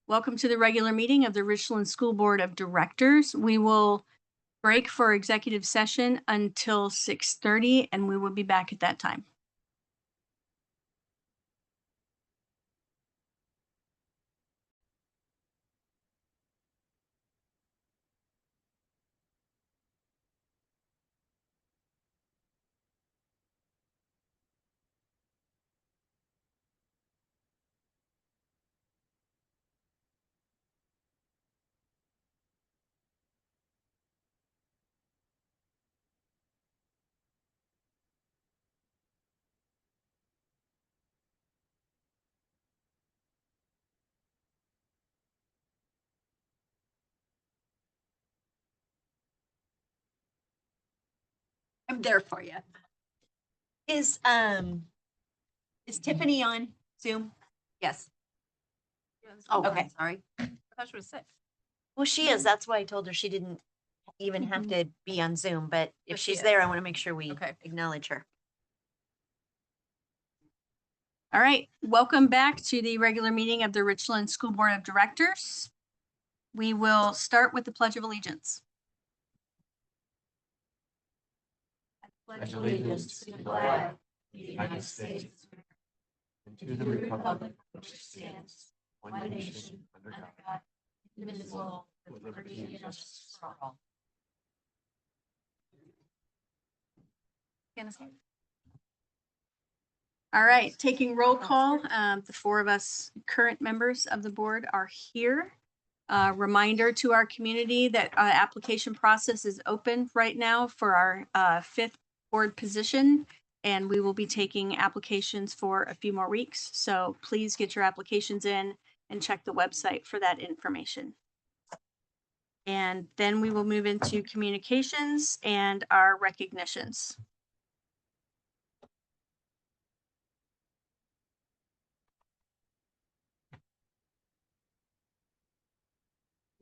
Welcome to the regular meeting of the Richland School Board of Directors. We will break for executive session until 6:30, and we will be back at that time. I'm there for you. Is Tiffany on Zoom? Yes. Oh, okay. Sorry. I thought she was sick. Well, she is. That's why I told her she didn't even have to be on Zoom. But if she's there, I want to make sure we acknowledge her. All right. Welcome back to the regular meeting of the Richland School Board of Directors. We will start with the Pledge of Allegiance. I pledge allegiance to the flag of the United States and to the republic which stands one nation under God, indivisible, with liberty and justice for all. All right, taking roll call. The four of us current members of the board are here. Reminder to our community that application process is open right now for our fifth board position, and we will be taking applications for a few more weeks. So please get your applications in and check the website for that information. And then we will move into communications and our recognitions.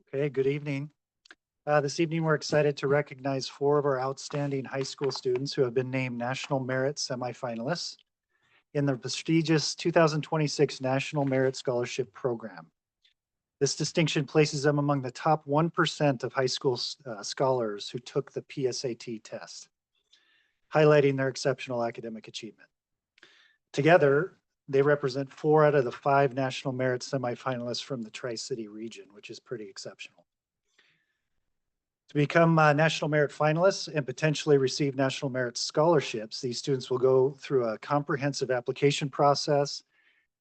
Okay, good evening. This evening, we're excited to recognize four of our outstanding high school students who have been named National Merit semifinalists in the prestigious 2026 National Merit Scholarship Program. This distinction places them among the top 1% of high school scholars who took the PSAT test, highlighting their exceptional academic achievement. Together, they represent 4 out of the 5 National Merit semifinalists from the Tri-City region, which is pretty exceptional. To become National Merit finalists and potentially receive National Merit scholarships, these students will go through a comprehensive application process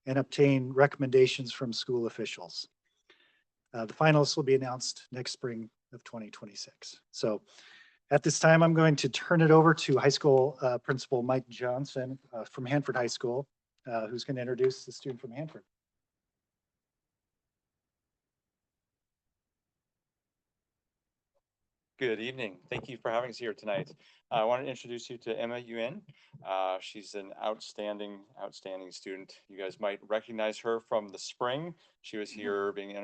and obtain recommendations from school officials. The finalists will be announced next spring of 2026. So at this time, I'm going to turn it over to high school principal Mike Johnson from Hanford High School, who's going to introduce the student from Hanford. Good evening. Thank you for having us here tonight. I want to introduce you to Emma Yuen. She's an outstanding student. You guys might recognize her from the spring. She was here being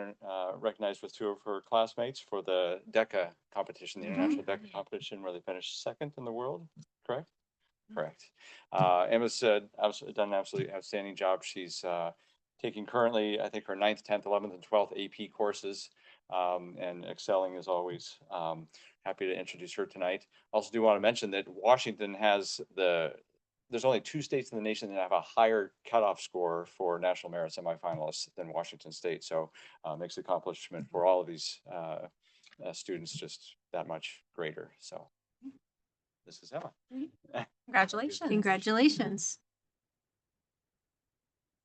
recognized with 2 of her classmates for the DECA competition, the International DECA competition, where they finished 2nd in the world, correct? Correct. Emma's done an absolutely outstanding job. She's taking currently, I think, her 9th, 10th, 11th, and 12th AP courses, and excelling as always. Happy to introduce her tonight. Also do want to mention that Washington has there's only 2 states in the nation that have a higher cutoff score for National Merit semifinalists than Washington State. So makes the accomplishment for all of these students just that much greater. So this is Emma. Congratulations. Congratulations.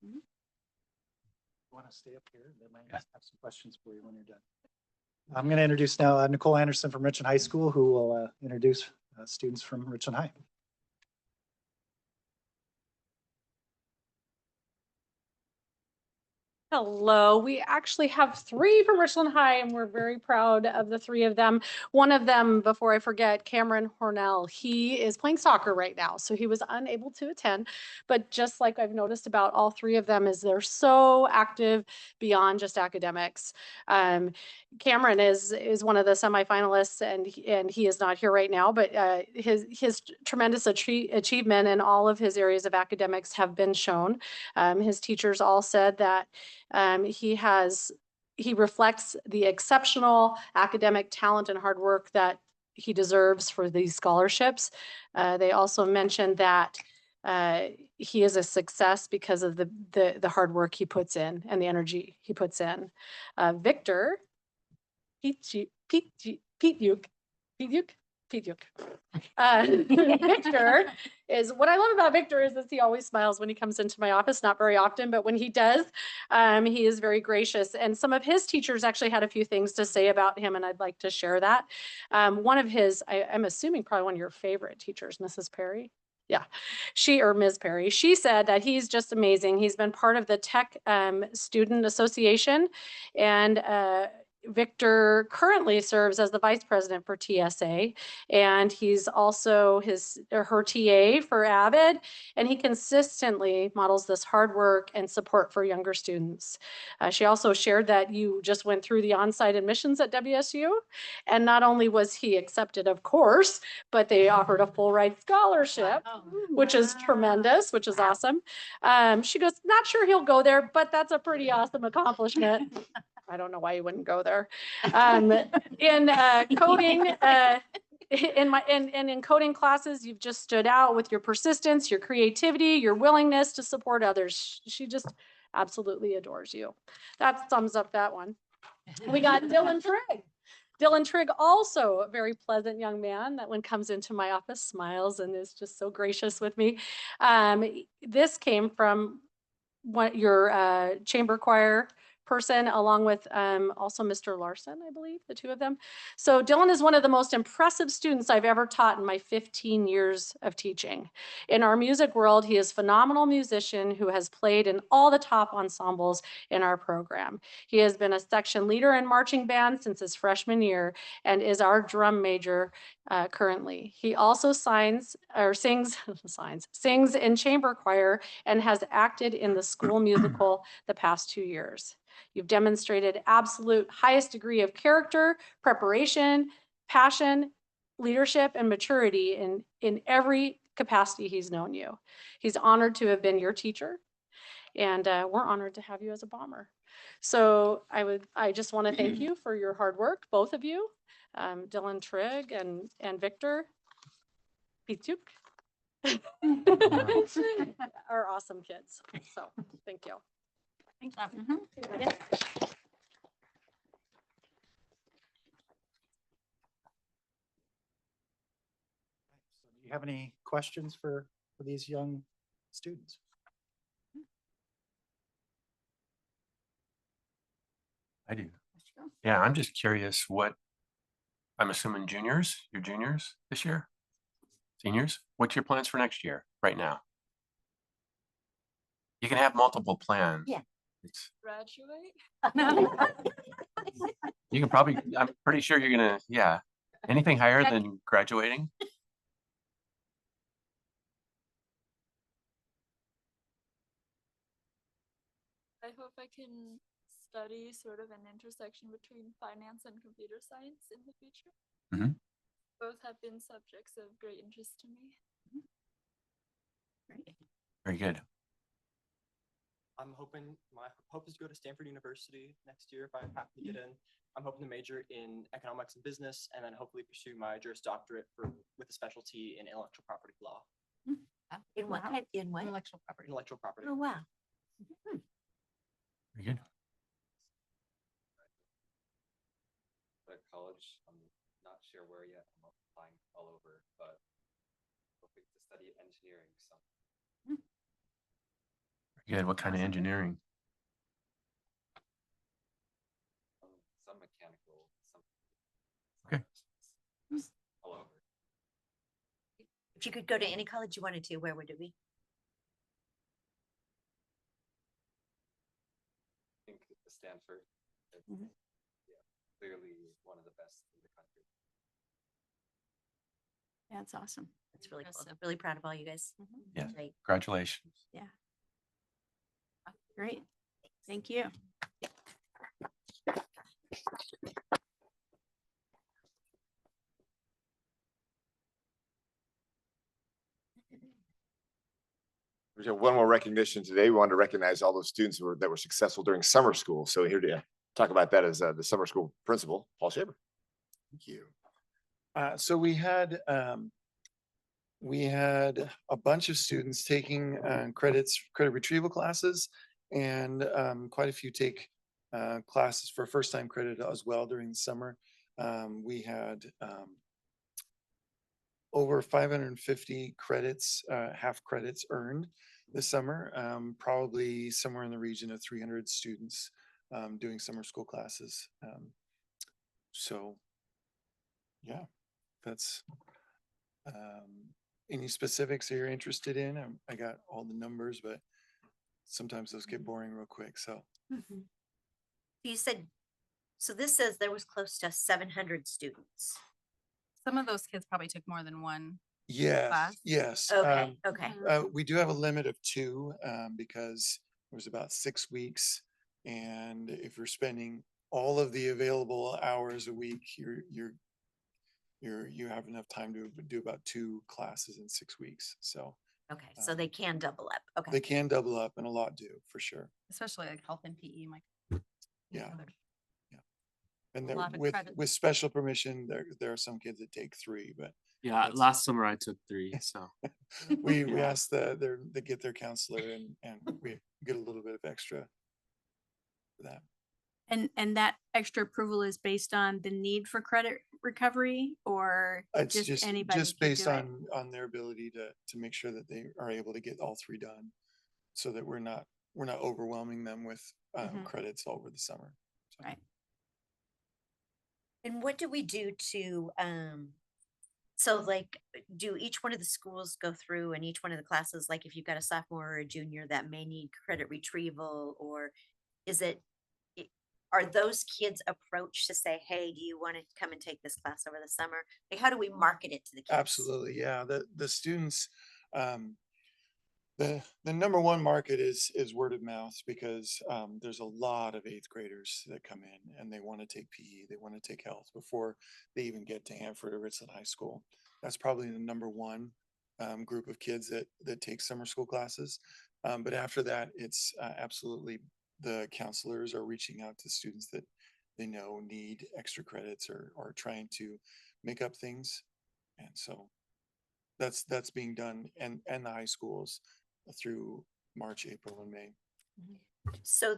You want to stay up here? They might have some questions for you when you're done. I'm going to introduce now Nicole Anderson from Richland High School, who will introduce students from Richland High. Hello, we actually have 3 from Richland High, and we're very proud of the 3 of them. One of them, before I forget, Cameron Hornell, he is playing soccer right now, so he was unable to attend. But just like I've noticed about all 3 of them is they're so active beyond just academics. Cameron is one of the semifinalists, and he is not here right now, but his tremendous achievement in all of his areas of academics have been shown. His teachers all said that he has he reflects the exceptional academic talent and hard work that he deserves for these scholarships. They also mentioned that he is a success because of the hard work he puts in and the energy he puts in. Victor, Pete Uke. Victor is, what I love about Victor is that he always smiles when he comes into my office, not very often, but when he does, he is very gracious. And some of his teachers actually had a few things to say about him, and I'd like to share that. One of his, I'm assuming probably one of your favorite teachers, Mrs. Perry. Yeah, or Ms. Perry, she said that he's just amazing. He's been part of the Tech Student Association, and Victor currently serves as the vice president for TSA, and he's also her TA for AVID, and he consistently models this hard work and support for younger students. She also shared that you just went through the on-site admissions at WSU, and not only was he accepted, of course, but they offered a full ride scholarship, which is tremendous, which is awesome. She goes, not sure he'll go there, but that's a pretty awesome accomplishment. I don't know why you wouldn't go there. In coding, in coding classes, you've just stood out with your persistence, your creativity, your willingness to support others. She just absolutely adores you. That sums up that one. We got Dylan Trigg. Dylan Trigg, also a very pleasant young man that when comes into my office smiles and is just so gracious with me. This came from your chamber choir person, along with also Mr. Larson, I believe, the two of them. So Dylan is one of the most impressive students I've ever taught in my 15 years of teaching. In our music world, he is a phenomenal musician who has played in all the top ensembles in our program. He has been a section leader in marching band since his freshman year and is our drum major currently. He also sings in chamber choir and has acted in the school musical the past 2 years. You've demonstrated absolute highest degree of character, preparation, passion, leadership, and maturity in every capacity he's known you. He's honored to have been your teacher, and we're honored to have you as a bomber. So I just want to thank you for your hard work, both of you, Dylan Trigg and Victor Pituk. Are awesome kids. So thank you. Do you have any questions for these young students? I do. Yeah, I'm just curious I'm assuming you're juniors this year? Seniors? What's your plans for next year right now? You can have multiple plans. Yeah. Graduate. You can probably, I'm pretty sure you're gonna, yeah. Anything higher than graduating? I hope I can study sort of an intersection between finance and computer science in the future. Mhm. Both have been subjects of great interest to me. Very good. I'm hoping, my hope is to go to Stanford University next year if I happen to get in. I'm hoping to major in economics and business, and then hopefully pursue my Juris Doctorate with a specialty in intellectual property law. In what? In what? Intellectual property. Oh, wow. Very good. At college, I'm not sure where yet. I'm applying all over, but hoping to study engineering. Very good. What kind of engineering? Some mechanical, some. Okay. All over. If you could go to any college you wanted to, where would it be? I think Stanford. Mhm. Yeah, clearly one of the best in the country. That's awesome. That's really cool. Really proud of all you guys. Yeah. Great. Congratulations. Great. Thank you. We have one more recognition today. We wanted to recognize all those students that were successful during summer school. So here to talk about that as the summer school principal, Paul Shaver. Thank you. So we had a bunch of students taking credit retrieval classes, and quite a few take classes for first time credit as well during the summer. We had over 550 credits, half credits earned this summer, probably somewhere in the region of 300 students doing summer school classes. So yeah, that's any specifics that you're interested in. I got all the numbers, but sometimes those get boring real quick. So You said, so this says there was close to 700 students. Some of those kids probably took more than one. yes, Class? yes. Okay, okay. We do have a limit of 2 because it was about 6 weeks. And if you're spending all of the available hours a week, you have enough time to do about 2 classes in 6 weeks. So Okay, so they can double up. Okay. they can double up, and a lot do for sure. Especially like health and PE. Yeah. And A then lot of with credits. special permission, there are some kids that take 3, but Yeah, That's- last summer I took 3, so. we ask they get their counselor, and we get a little bit of extra for that. And that extra approval is based on the need for credit recovery, or It's just anybody just can based do it? on their ability to make sure that they are able to get all 3 done, so that we're not overwhelming them with Mhm. credits over the summer. So, Right. And what do we do to, so like, do each one of the schools go through and each one of the classes, like if you've got a sophomore or a junior that may need credit retrieval, or is are those kids approached to say, hey, do you want to come and take this class over the summer? Like, how do we market it to the kids? Absolutely, yeah. The students, the number one market is word of mouth, because there's a lot of 8th graders that come in and they want to take PE, they want to take health before they even get to Hanford or Richland High School. That's probably the number one group of kids that take summer school classes. But after that, it's absolutely the counselors are reaching out to students that they know need extra credits or trying to make up things. And so that's being done, and the high schools through March, April, and May. So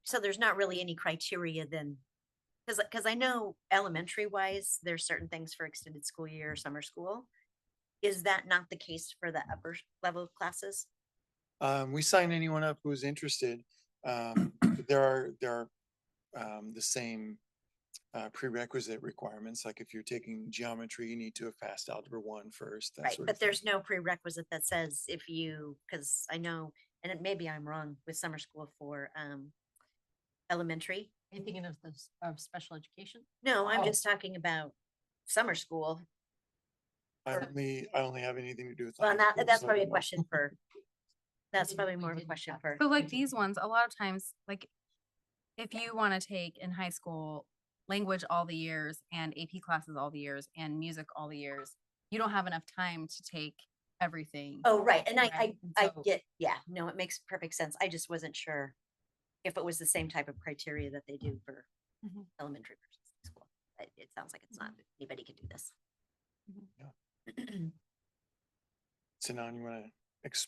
so there's not really any criteria then? Because I know elementary wise, there's certain things for extended school year or summer school. Is that not the case for the upper level classes? We sign anyone up who's interested. There are the same prerequisite requirements. Like if you're taking geometry, you need to have passed algebra 1 first. That Right, sort but of thing. there's no prerequisite that says if you, because I know, and maybe I'm wrong with summer school for elementary. Are you thinking of this, of special education? No, I'm Oh. just talking about summer school. I only have anything to do with. the Well, high that, school, that's so I probably a don't know. question for, that's didn't- probably we more of a didn't question have- for. So like these ones, a lot of times, like if you want to take in high school language all the years and AP classes all the years and music all the years, you don't have enough time to take everything. Oh, right, and I Right, and I so- get, yeah, no, it makes perfect sense. I just wasn't sure if it was the same type of criteria that they do for Mhm. elementary versus high school. It sounds like it's not, anybody can do this. Sinan, you want to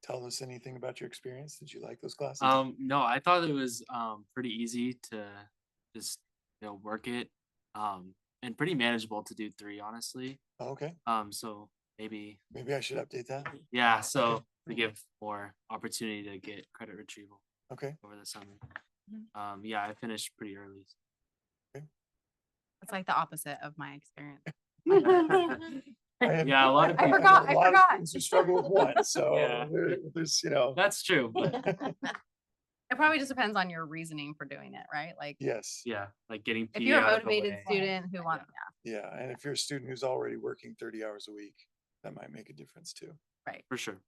tell us anything about your experience? Did you like those classes? No, I thought it was pretty easy to just work it, and pretty manageable to do 3, honestly. Oh, okay, So maybe maybe I should update that. yeah, so to give more opportunity to get credit retrieval Okay, over the summer. Mhm. Yeah, I finished pretty early. It's like the opposite of my experience. Yeah, a lot of I people. forgot. a lot of students who struggle with 1, so Yeah. there's That's true, but It probably just depends on your reasoning for doing it, right? Like yes, yeah, like getting if PE you're a out of the motivated way. student who wants, yeah, and if you're a student who's already working 30 hours a week, that might make a difference too. For sure.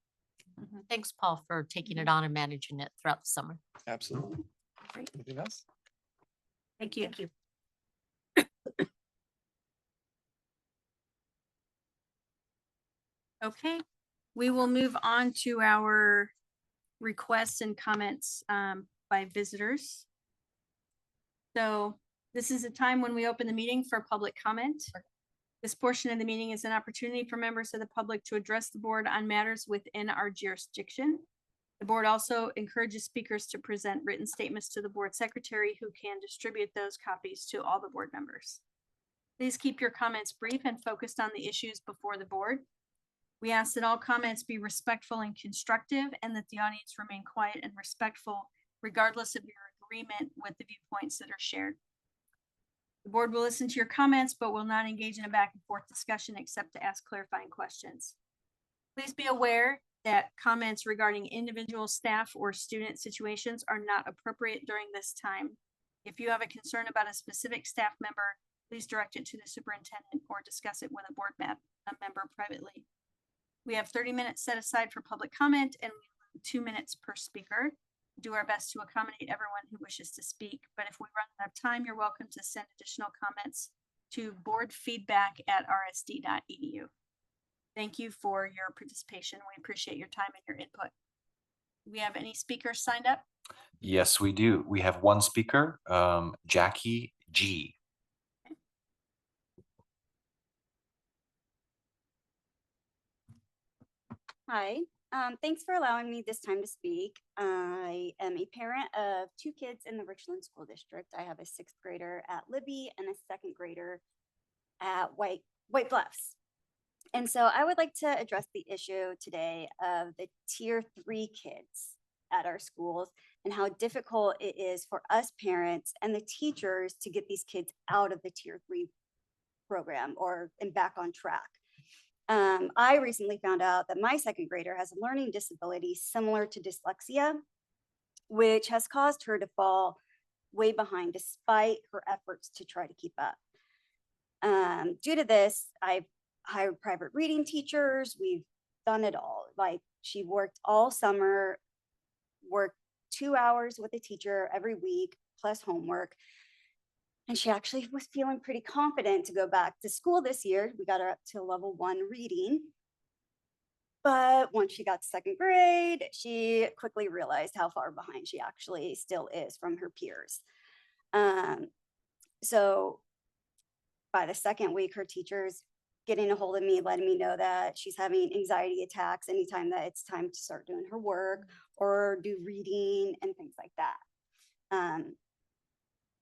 Thanks, Paul, for taking it on and managing it throughout the summer. Absolutely. Anything else? Thank you. Thank you. Okay, we will move on to our requests and comments by visitors. So this is a time when we open the meeting for public comment. This portion of the meeting is an opportunity for members of the public to address the board on matters within our jurisdiction. The board also encourages speakers to present written statements to the board secretary, who can distribute those copies to all the board members. Please keep your comments brief and focused on the issues before the board. We ask that all comments be respectful and constructive, and that the audience remain quiet and respectful, regardless of your agreement with the viewpoints that are shared. The board will listen to your comments, but will not engage in a back and forth discussion except to ask clarifying questions. Please be aware that comments regarding individual staff or student situations are not appropriate during this time. If you have a concern about a specific staff member, please direct it to the superintendent or discuss it with a board member privately. We have 30 minutes set aside for public comment, and we have 2 minutes per speaker. Do our best to accommodate everyone who wishes to speak, but if we run out of time, you're welcome to send additional comments to boardfeedback@rsd.edu. Thank you for your participation. We appreciate your time and your input. Do we have any speakers signed up? Yes, we do. We have one speaker, Jackie G. Hi, thanks for allowing me this time to speak. I am a parent of 2 kids in the Richland School District. I have a 6th grader at Libby and a 2nd grader at White Bluffs. And so I would like to address the issue today of the Tier 3 kids at our schools and how difficult it is for us parents and the teachers to get these kids out of the Tier 3 program and back on track. I recently found out that my 2nd grader has a learning disability similar to dyslexia, which has caused her to fall way behind despite her efforts to try to keep up. Due to this, I've hired private reading teachers. We've done it all. Like, she worked all summer, worked 2 hours with a teacher every week, plus homework. And she actually was feeling pretty confident to go back to school this year. We got her up to level 1 reading. But once she got to 2nd grade, she quickly realized how far behind she actually still is from her peers. So by the 2nd week, her teacher's getting a hold of me, letting me know that she's having anxiety attacks anytime that it's time to start doing her work or do reading and things like that.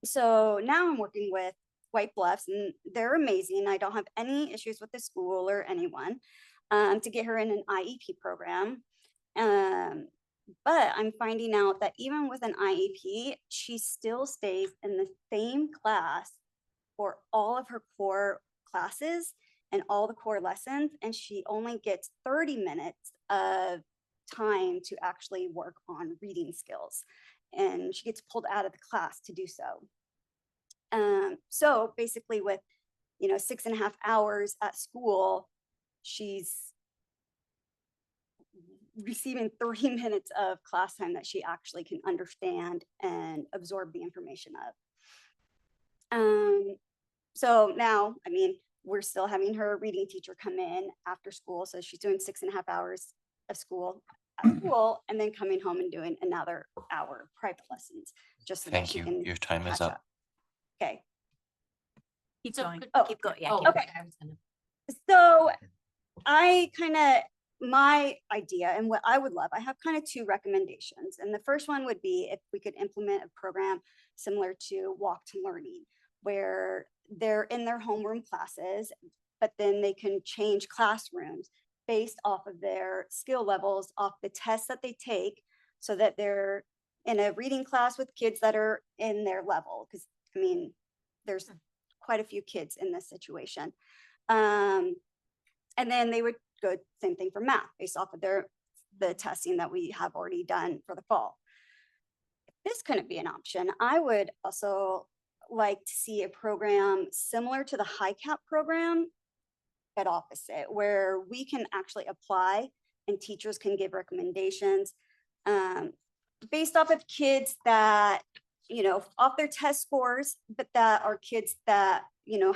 So now I'm working with White Bluffs, and they're amazing. I don't have any issues with the school or anyone to get her in an IEP program. But I'm finding out that even with an IEP, she still stays in the same class for all of her core classes and all the core lessons, and she only gets 30 minutes of time to actually work on reading skills, and she gets pulled out of the class to do so. So basically with, 6.5 hours at school, she's receiving 30 minutes of class time that she actually can understand and absorb the information of. So now, we're still having her reading teacher come in after school. So she's doing 6.5 hours of school at school and then coming home and doing another hour of private lessons just so that Thank she you. can Your time is catch up. Okay. Keep going. Keep going. Yeah. Oh, keep okay. going. So my idea and what I would love, I have kind of 2 recommendations. And the first one would be if we could implement a program similar to Walk to Learning, where they're in their homeroom classes, but then they can change classrooms based off of their skill levels, off the tests that they take, so that they're in a reading class with kids that are in their level. Because there's quite a few kids in this situation. And then they would go same thing for math based off of the testing that we have already done for the fall. If this couldn't be an option, I would also like to see a program similar to the high cap program, but opposite, where we can actually apply and teachers can give recommendations based off of kids that, off their test scores, but that are kids that,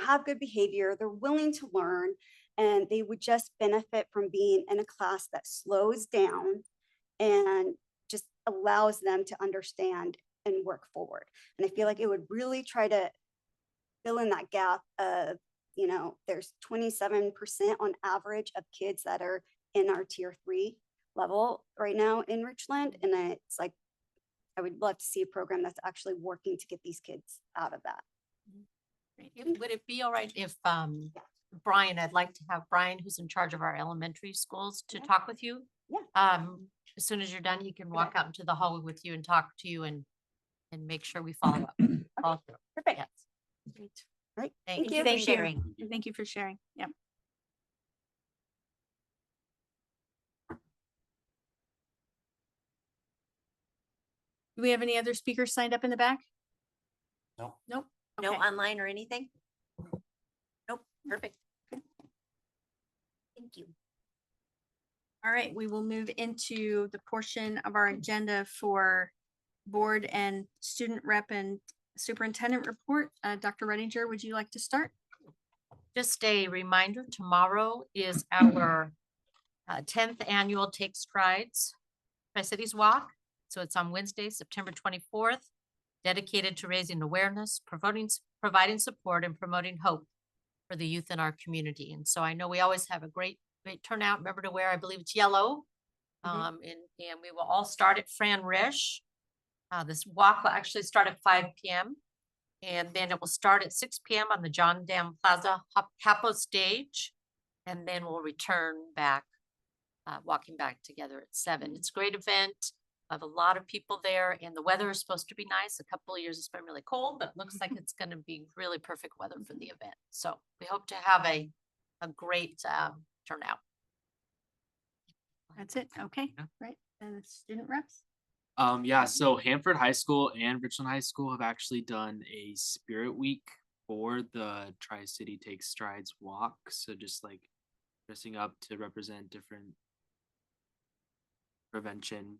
have good behavior, they're willing to learn, and they would just benefit from being in a class that slows down and just allows them to understand and work forward. And I feel like it would really try to fill in that gap of, you know, there's 27% on average of kids that are in our tier 3 level right now in Richland. And it's like, I would love to see a program that's actually working to get these kids out of that. Would it be all right if, Brian, I'd like to have Brian, who's in charge of our elementary schools, to Yeah. talk with you? Yeah. As soon as you're done, he can walk out into the hallway with you and talk to you and make sure we follow up. Follow through. Perfect. Yes. Great. Right. Thank you for Thank you. sharing. Thank you for sharing. Yeah. Do we have any other speakers signed up in the back? No. Nope. No Okay. online or anything? Nope, perfect. Thank you. All right, we will move into the portion of our agenda for board and student rep and superintendent report. Dr. Redinger, would you like to start? Just a reminder, tomorrow is our 10th annual Take Strides Tri-Cities Walk. So it's on Wednesday, September 24th, dedicated to raising awareness, providing support, and promoting hope for the youth in our community. And so I know we always have a great turnout. Remember to wear, I believe it's yellow. And we will all start at Fran Rish. This walk will actually start at 5 p.m. And then it will start at 6 p.m. on the John Dam Plaza Hapo stage. And then we'll return back, walking back together at 7. It's a great event. I have a lot of people there, and the weather is supposed to be nice. A couple of years it's been really cold, but it looks like it's going to be really perfect weather for the event. So we hope to have a great turnout. That's it. Okay, right. And the student reps? Yeah, so Hanford High School and Richland High School have actually done a Spirit Week for the Tri-City Take Strides walk. So just like dressing up to represent different prevention.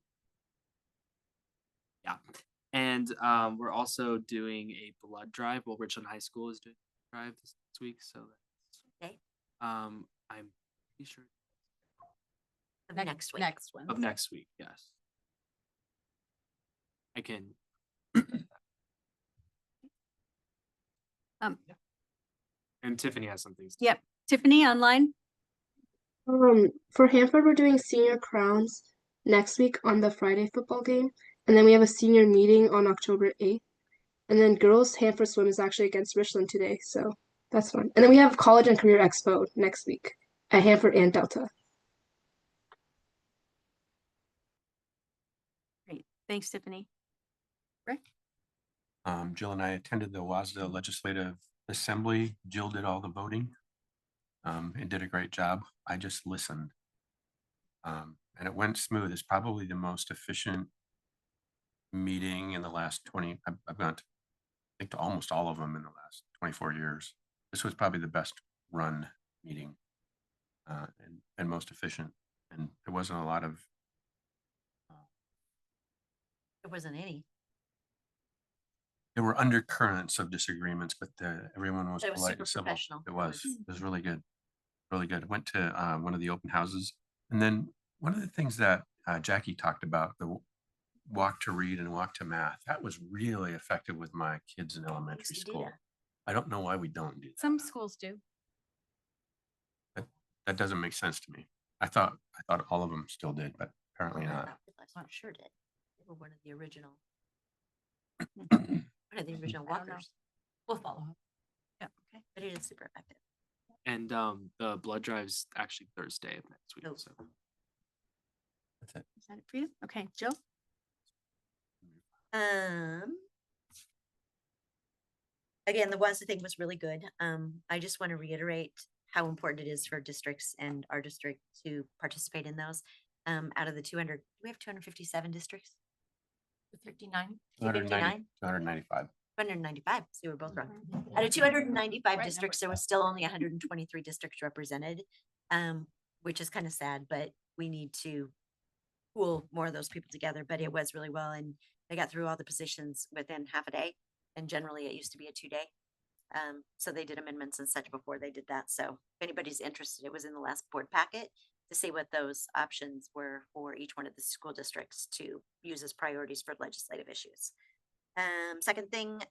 Yeah. And we're also doing a blood drive. Well, Richland High School is doing a drive this week. So that's Okay. I'm pretty sure Of next week. Next one. of next week, yes. I can and Tiffany has some things. Yep. Tiffany online? For Hanford, we're doing senior crowns next week on the Friday football game. And then we have a senior meeting on October 8th. And then girls Hanford swim is actually against Richland today. So that's fun. And then we have college and career expo next week at Hanford and Delta. Great. Thanks, Tiffany. Rick? Jill and I attended the WASDA Legislative Assembly. Jill did all the voting and did a great job. I just listened. And it went smooth. It's probably the most efficient meeting in the last 20, I've gone to, I think, to almost all of them in the last 24 years. This was probably the best run meeting and most efficient. And there wasn't a lot of There wasn't any. there were undercurrents of disagreements, but everyone was It was polite super and civil. professional. It was really good. Really good. Went to one of the open houses. And then one of the things that Jackie talked about, the walk to read and walk to math, that was really effective with my kids in elementary to do school. that. I don't know why we don't do that. Some schools do. That doesn't make sense to me. I thought all of them still did, but apparently not. I'm sure did. They were one of the original. One of the original I don't know. walkers. We'll follow up. Yeah. Okay. But it is super effective. And the blood drive's actually Thursday of next week. Oh. So That's it. Is that it for you? Okay, Jill? Again, the WASDA thing was really good. I just want to reiterate how important it is for districts and our district to participate in those. Out of the 200, we have 257 districts. 59. 290, 295. 295. So you were both wrong. Out of 295 districts, there was still only 123 districts represented, which is kind of sad, but we need to pool more of those people together. But it was really well, and they got through all the positions within half a day. And generally, it used to be a 2-day. So they did amendments and such before they did that. So if anybody's interested, it was in the last board packet to see what those options were for each one of the school districts to use as priorities for legislative issues. Second thing,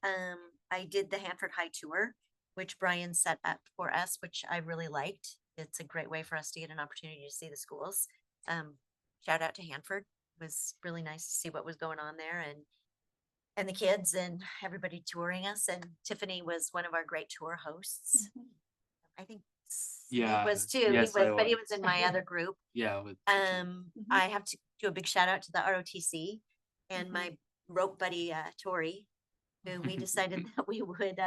I did the Hanford High tour, which Brian set up for us, which I really liked. It's a great way for us to get an opportunity to see the schools. Shout out to Hanford. It was really nice to see what was going on there and the kids and everybody touring us. And Tiffany was one of our great tour hosts. I think Smith Yeah, was too. yes, he was, I but he was. was in my other group. Yeah, with I have to do a big shout out to the ROTC and my rope buddy, Tori, who we decided that we would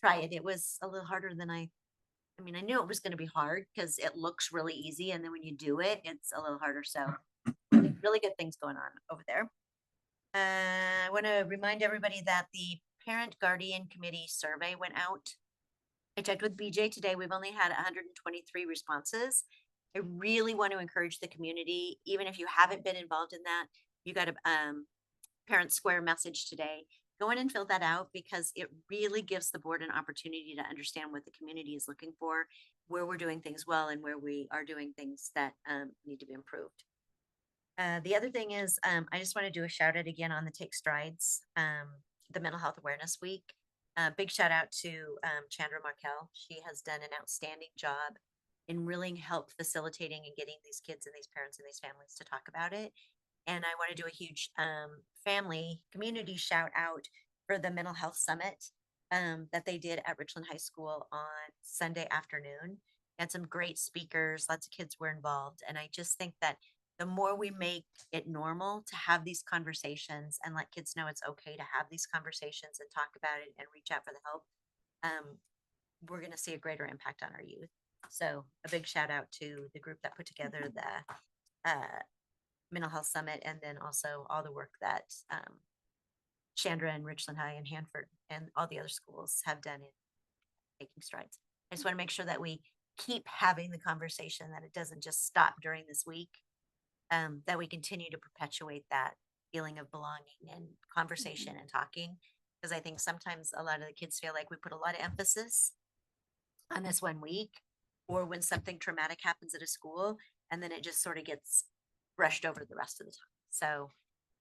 try it. It was a little harder than I mean, I knew it was going to be hard because it looks really easy. And then when you do it, it's a little harder. So really good things going on over there. I want to remind everybody that the Parent Guardian Committee survey went out. I checked with BJ today. We've only had 123 responses. I really want to encourage the community, even if you haven't been involved in that, you got a Parent Square message today. Go in and fill that out because it really gives the board an opportunity to understand what the community is looking for, where we're doing things well and where we are doing things that need to be improved. The other thing is, I just want to do a shout out again on the Take Strides, the Mental Health Awareness Week. Big shout out to Chandra Markel. She has done an outstanding job in really help facilitating and getting these kids and these parents and these families to talk about it. And I want to do a huge family community shout out for the mental health summit that they did at Richland High School on Sunday afternoon. Had some great speakers, lots of kids were involved. And I just think that the more we make it normal to have these conversations and let kids know it's okay to have these conversations and talk about it and reach out for the help, we're going to see a greater impact on our youth. So a big shout out to the group that put together the Mental Health Summit, and then also all the work that Chandra and Richland High and Hanford and all the other schools have done in taking strides. I just want to make sure that we keep having the conversation, that it doesn't just stop during this week, that we continue to perpetuate that feeling of belonging and conversation and talking. Because I think sometimes a lot of the kids feel like we put a lot of emphasis on this 1 week, or when something traumatic happens at a school, and then it just sort of gets brushed over the rest of the time. So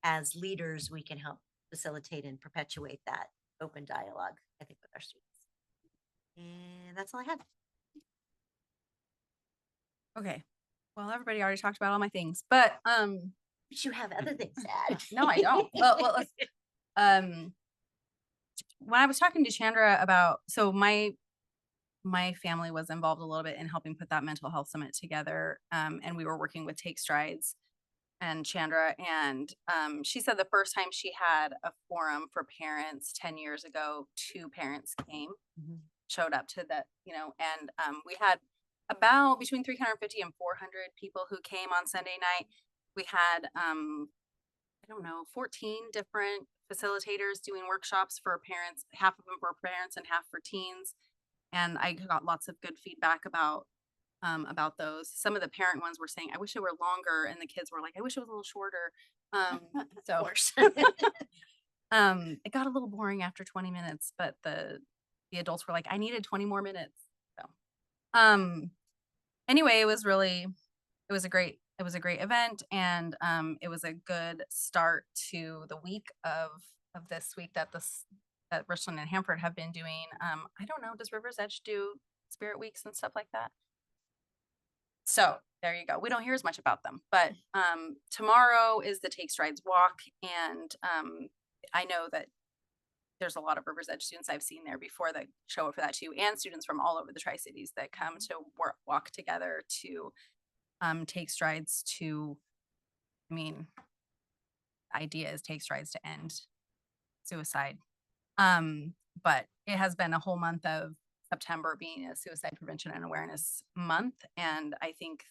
as leaders, we can help facilitate and perpetuate that open dialogue, I think, with our students. And that's all I had. Okay. Well, everybody already talked about all my things, but But you have other things to add. no, I don't. Well, let's, when I was talking to Chandra about, so my family was involved a little bit in helping put that mental health summit together, and we were working with Take Strides and Chandra, and she said the first time she had a forum for parents 10 years ago, 2 parents came, showed up to that, and we had about between 350 and 400 people who came on Sunday night. We had, I don't know, 14 different facilitators doing workshops for parents, half of them for parents and half for teens. And I got lots of good feedback about those. Some of the parent ones were saying, I wish it were longer. And the kids were like, I wish it was a little shorter. So Of course. it got a little boring after 20 minutes, but the adults were like, I needed 20 more minutes. So anyway, it was a great event, and it was a good start to the week of this week that Richland and Hanford have been doing. I don't know, does River's Edge do spirit weeks and stuff like that? So there you go. We don't hear as much about them, but tomorrow is the Take Strides walk, and I know that there's a lot of River's Edge students I've seen there before that show up for that too, and students from all over the Tri-Cities that come to walk together to take strides to, idea is take strides to end suicide. But it has been a whole month of September being a suicide prevention and awareness month. And I think,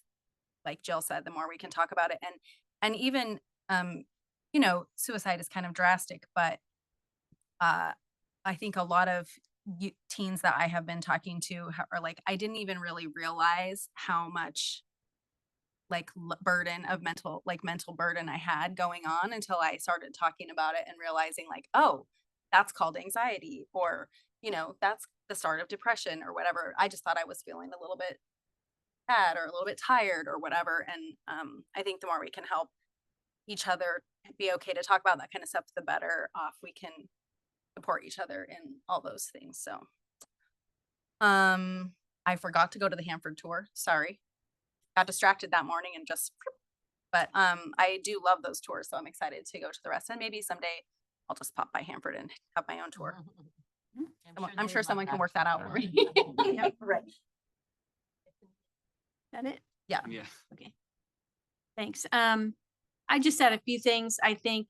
like Jill said, the more we can talk about it, and even, suicide is kind of drastic, but I think a lot of teens that I have been talking to are like, I didn't even really realize how much burden of mental burden I had going on until I started talking about it and realizing like, oh, that's called anxiety, or, that's the start of depression or whatever. I just thought I was feeling a little bit sad or a little bit tired or whatever. And I think the more we can help each other be okay to talk about that kind of stuff, the better off we can support each other in all those things. So, I forgot to go to the Hanford tour. Sorry, got distracted that morning and just. But I do love those tours, so I'm excited to go to the rest. And maybe someday I'll just pop by Hanford and have my own tour. I'm sure someone can work that out for me. Yep, Right. That it? Yeah. Yeah. Okay. Thanks. I just said a few things. I think,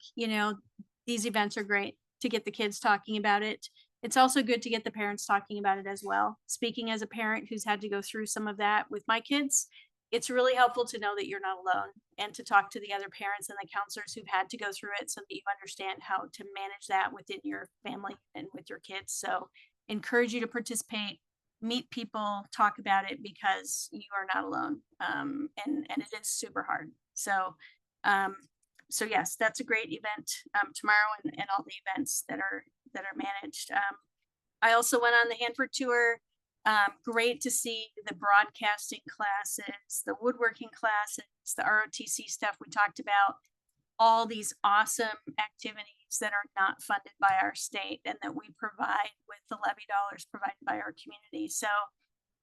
these events are great to get the kids talking about it. It's also good to get the parents talking about it as well. Speaking as a parent who's had to go through some of that with my kids, it's really helpful to know that you're not alone and to talk to the other parents and the counselors who've had to go through it so that you understand how to manage that within your family and with your kids. So encourage you to participate, meet people, talk about it because you are not alone. And it is super hard. So, so yes, that's a great event tomorrow and all the events that are managed. I also went on the Hanford tour. Great to see the broadcasting classes, the woodworking classes, the ROTC stuff we talked about, all these awesome activities that are not funded by our state and that we provide with the levy dollars provided by our community. So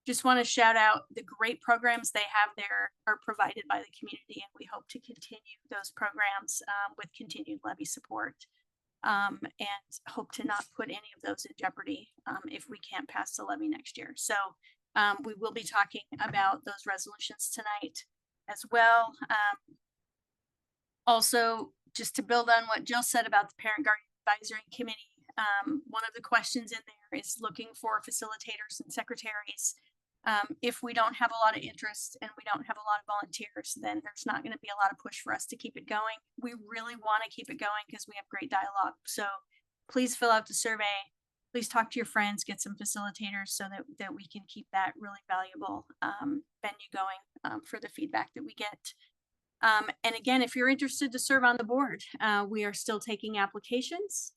just want to shout out the great programs they have there are provided by the community, and we hope to continue those programs with continued levy support. And hope to not put any of those in jeopardy if we can't pass the levy next year. So we will be talking about those resolutions tonight as well. Also, just to build on what Jill said about the Parent Guardian Advisory Committee, one of the questions in there is looking for facilitators and secretaries. If we don't have a lot of interest and we don't have a lot of volunteers, then there's not going to be a lot of push for us to keep it going. We really want to keep it going because we have great dialogue. So please fill out the survey. Please talk to your friends, get some facilitators so that we can keep that really valuable venue going for the feedback that we get. And again, if you're interested to serve on the board, we are still taking applications.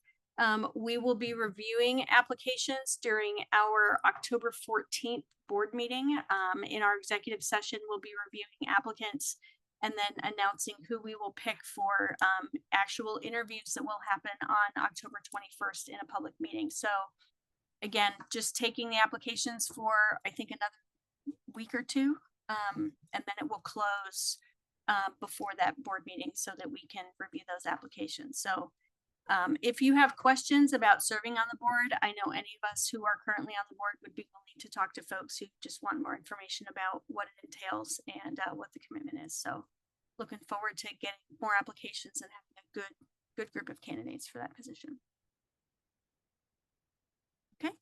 We will be reviewing applications during our October 14th board meeting. In our executive session, we'll be reviewing applicants and then announcing who we will pick for actual interviews that will happen on October 21st in a public meeting. So again, just taking the applications for, I think, another week or two, and then it will close before that board meeting so that we can review those applications. So if you have questions about serving on the board, I know any of us who are currently on the board would be willing to talk to folks who just want more information about what it entails and what the commitment is. So looking forward to getting more applications and having a good group of candidates for that position. Okay.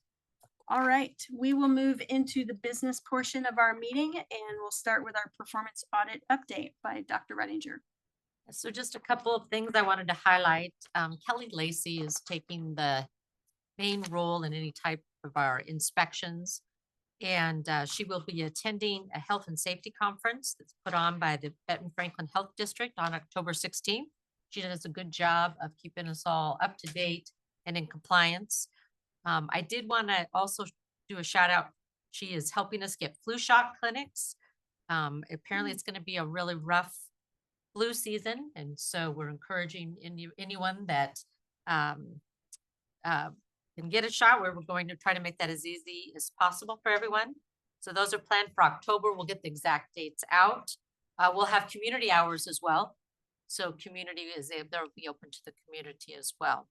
All right. We will move into the business portion of our meeting and we'll start with our performance audit update by Dr. Redinger. So just a couple of things I wanted to highlight. Kelly Lacey is taking the main role in any type of our inspections. And she will be attending a health and safety conference that's put on by the Benton Franklin Health District on October 16th. She does a good job of keeping us all up to date and in compliance. I did want to also do a shout out. She is helping us get flu shot clinics. Apparently it's going to be a really rough flu season. And so we're encouraging anyone that can get a shot where we're going to try to make that as easy as possible for everyone. So those are planned for October. We'll get the exact dates out. We'll have community hours as well. So community they'll be open to the community as well.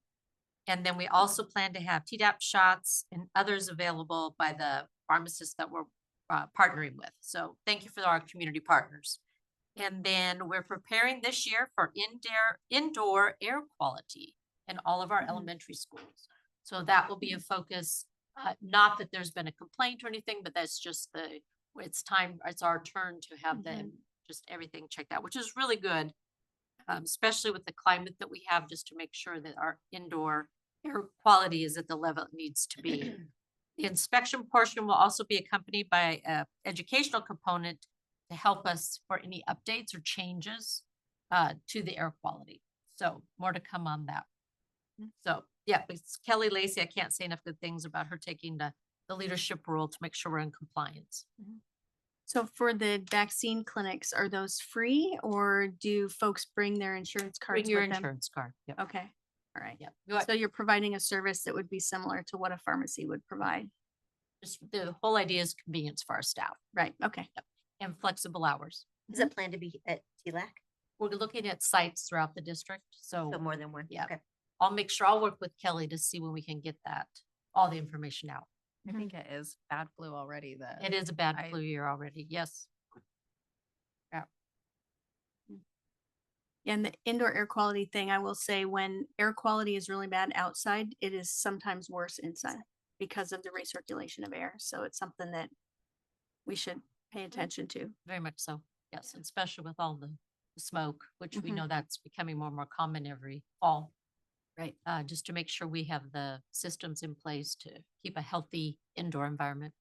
And then we also plan to have Tdap shots and others available by the pharmacists that we're partnering with. So thank you for our community partners. And then we're preparing this year for indoor air quality in all of our elementary schools. So that will be a focus, not that there's been a complaint or anything, but that's just it's our turn to have them just everything checked out, which is really good, especially with the climate that we have, just to make sure that our indoor air quality is at the level it needs to be. The inspection portion will also be accompanied by an educational component to help us for any updates or changes to the air quality. So more to come on that. So yeah, it's Kelly Lacey. I can't say enough good things about her taking the leadership role to make sure we're in compliance. So for the vaccine clinics, are those free or do folks bring their insurance Bring cards your with them? insurance card. Yep. Okay, all right. Yep. You want- So you're providing a service that would be similar to what a pharmacy would provide. Just the whole idea is convenience for our staff Right, okay. and flexible hours. Is it planned to be at TLAC? We're looking at sites throughout the district, so So more than one? yeah. Okay. I'll make sure, I'll work with Kelly to see when we can get that, all the information out. I think it is bad flu already. That It is a bad I- flu year already, yes. And the indoor air quality thing, I will say, when air quality is really bad outside, it is sometimes worse inside because of the recirculation of air. So it's something that we should pay attention to. Very much so, yes, and especially with all the smoke, which we Mhm. know that's becoming more and more common every fall. Right. Just to make sure we have the systems in place to keep a healthy indoor environment.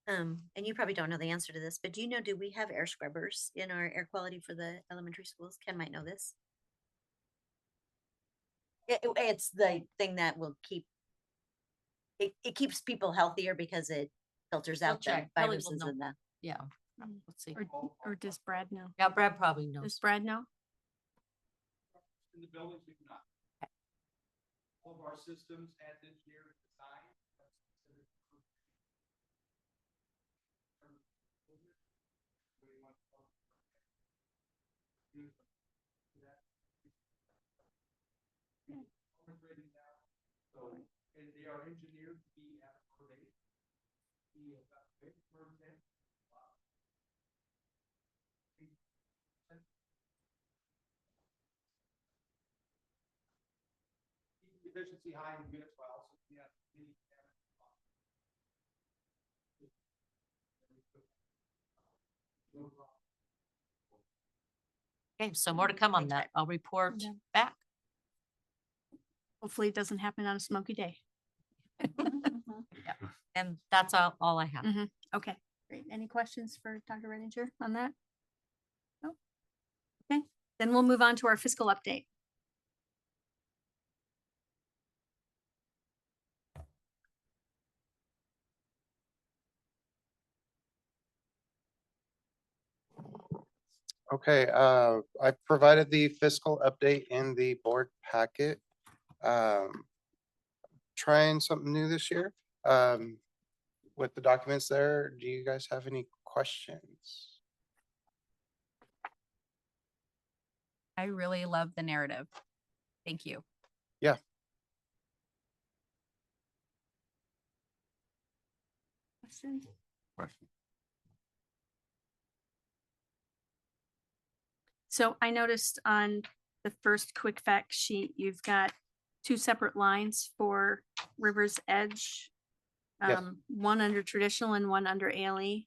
And you probably don't know the answer to this, but do you know, do we have air scrubbers in our air quality for the elementary schools? Ken might know this. It's the thing that will keep, it keeps people healthier because it filters We'll out the check. Kelly will viruses know. and the. Yeah, Mm. let's see. Or does Brad know? Yeah, Brad probably Does knows. Brad know? In the buildings, we do not. All of our systems as engineered and designed. That's considered approved. What do you want to call it? Use them. Do that. Rating now. So, and they are engineered to be at a rate. Be about 50%. Efficiency high and good as well, so yeah. Okay, so more to come on that. I'll report Yeah. back. Hopefully it doesn't happen on a smoky day. And that's all I have. Okay, great. Any questions for Dr. Redinger on that? No? Okay, then we'll move on to our fiscal update. Okay, I provided the fiscal update in the board packet. Trying something new this year. With the documents there, do you guys have any questions? I really love the narrative. Thank you. Yeah. Questions? So I noticed on the first quick fact sheet, you've got two separate lines for River's Edge. Yes. One under traditional and one under ALE.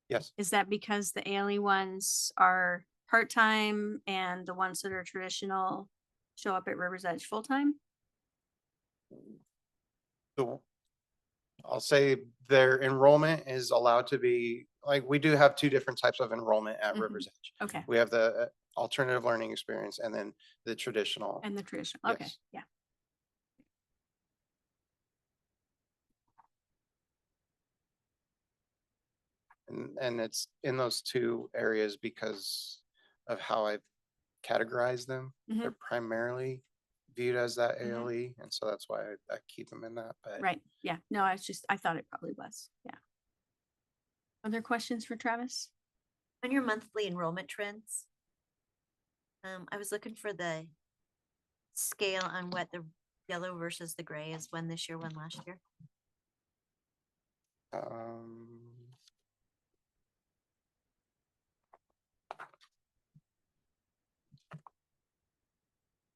Yes. Is that because the ALE ones are part-time and the ones that are traditional show up at River's Edge full-time? I'll say their enrollment is allowed to be, like, we do have two different types of enrollment at Mhm. River's Edge. Okay, We have the alternative learning experience and then the traditional. and the traditional, okay, Yes. yeah. And it's in those two areas because of how I've categorized them. Mhm. They're primarily viewed as that Mhm. ALE, and so that's why I keep them in that, but. Right, yeah, no, I thought it probably was, yeah. Other questions for Travis? On your monthly enrollment trends, I was looking for the scale on what the yellow versus the gray is, when this year, when last year.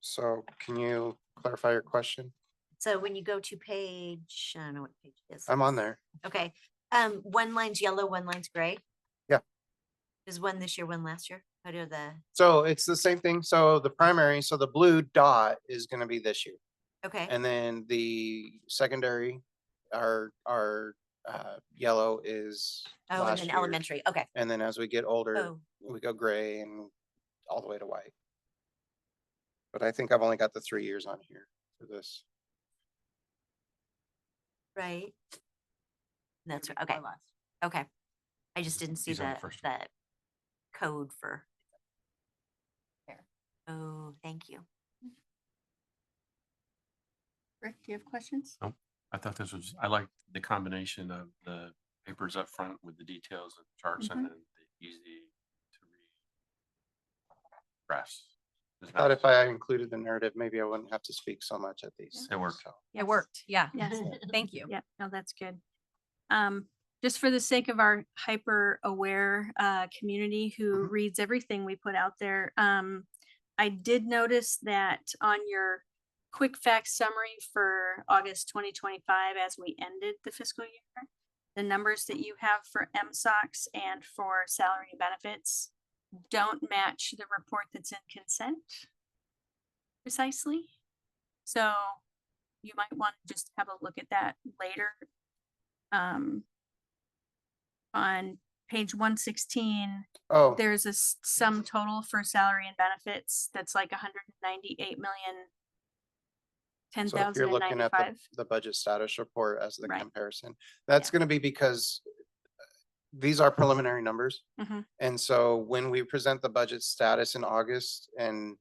So can you clarify your question? So when you go to page, I don't know what page it is. I'm on there. Okay, one line's yellow, one line's gray. Yeah. Is one this year, one last year? How do the, So it's the same thing. So the primary, so the blue dot is gonna be this year. okay, And then the secondary, our yellow is oh, and last then year. elementary, okay. And then as we get older, Oh, we go gray and all the way to white. But I think I've only got the 3 years on here for this. right. That's right, okay, okay. I just didn't see He's on the the, first one. the code for. There. Oh, thank you. Rick, do you have questions? Nope. I thought this was, I liked the combination of the papers up front with the details and charts and then the easy to read graphs. It's Thought nice. if I included the narrative, maybe I wouldn't have to speak so much at these. It worked. So, Yes. It worked. Yeah. Yes. Thank you. Yeah, no, that's good. Just for the sake of our hyper aware community who reads everything we put out there, I did notice that on your quick facts summary for August 2025, as we ended the fiscal year, the numbers that you have for MSOX and for salary and benefits don't match the report that's in consent precisely. So you might want to just have a look at that later. On page 116, oh, there's a sum total for salary and benefits that's like 198 million, so if you're looking at 10,095. the budget status report as the Right. comparison, that's going to be because these are preliminary numbers. Mhm. And so when we present the budget status in August, and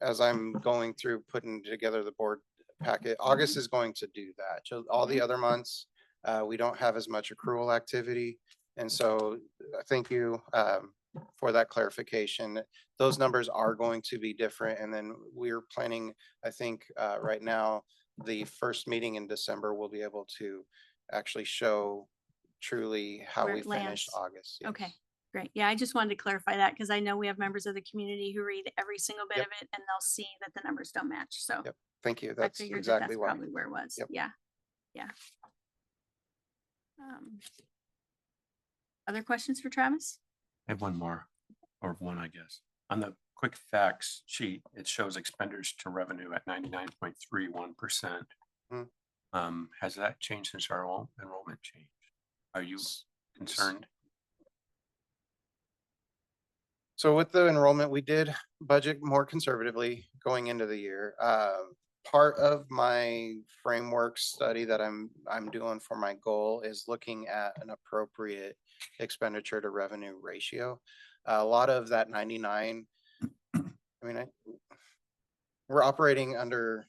as I'm going through putting together the board packet, August is going to do that. So all the other months, we don't have as much accrual activity. And so thank you for that clarification. Those numbers are going to be different. And then we're planning, I think right now, the first meeting in December, we'll be able to actually show truly how Where we it finished lands. August. Okay, yes. great. Yeah, I just wanted to clarify that because I know we have members of the community who read every single bit Yep. of it and they'll see that the numbers don't match. So Yep. Thank you. I That's figured that exactly that's why. probably where it was. Yep. Yeah, yeah. Other questions for Travis? I have one more, or one, I guess. On the quick facts sheet, it shows expenditures to revenue at 99.31%. Has that changed since our enrollment changed? Are you concerned? So with the enrollment, we did budget more conservatively going into the year. Part of my framework study that I'm doing for my goal is looking at an appropriate expenditure to revenue ratio. A lot of that 99, I mean, we're operating under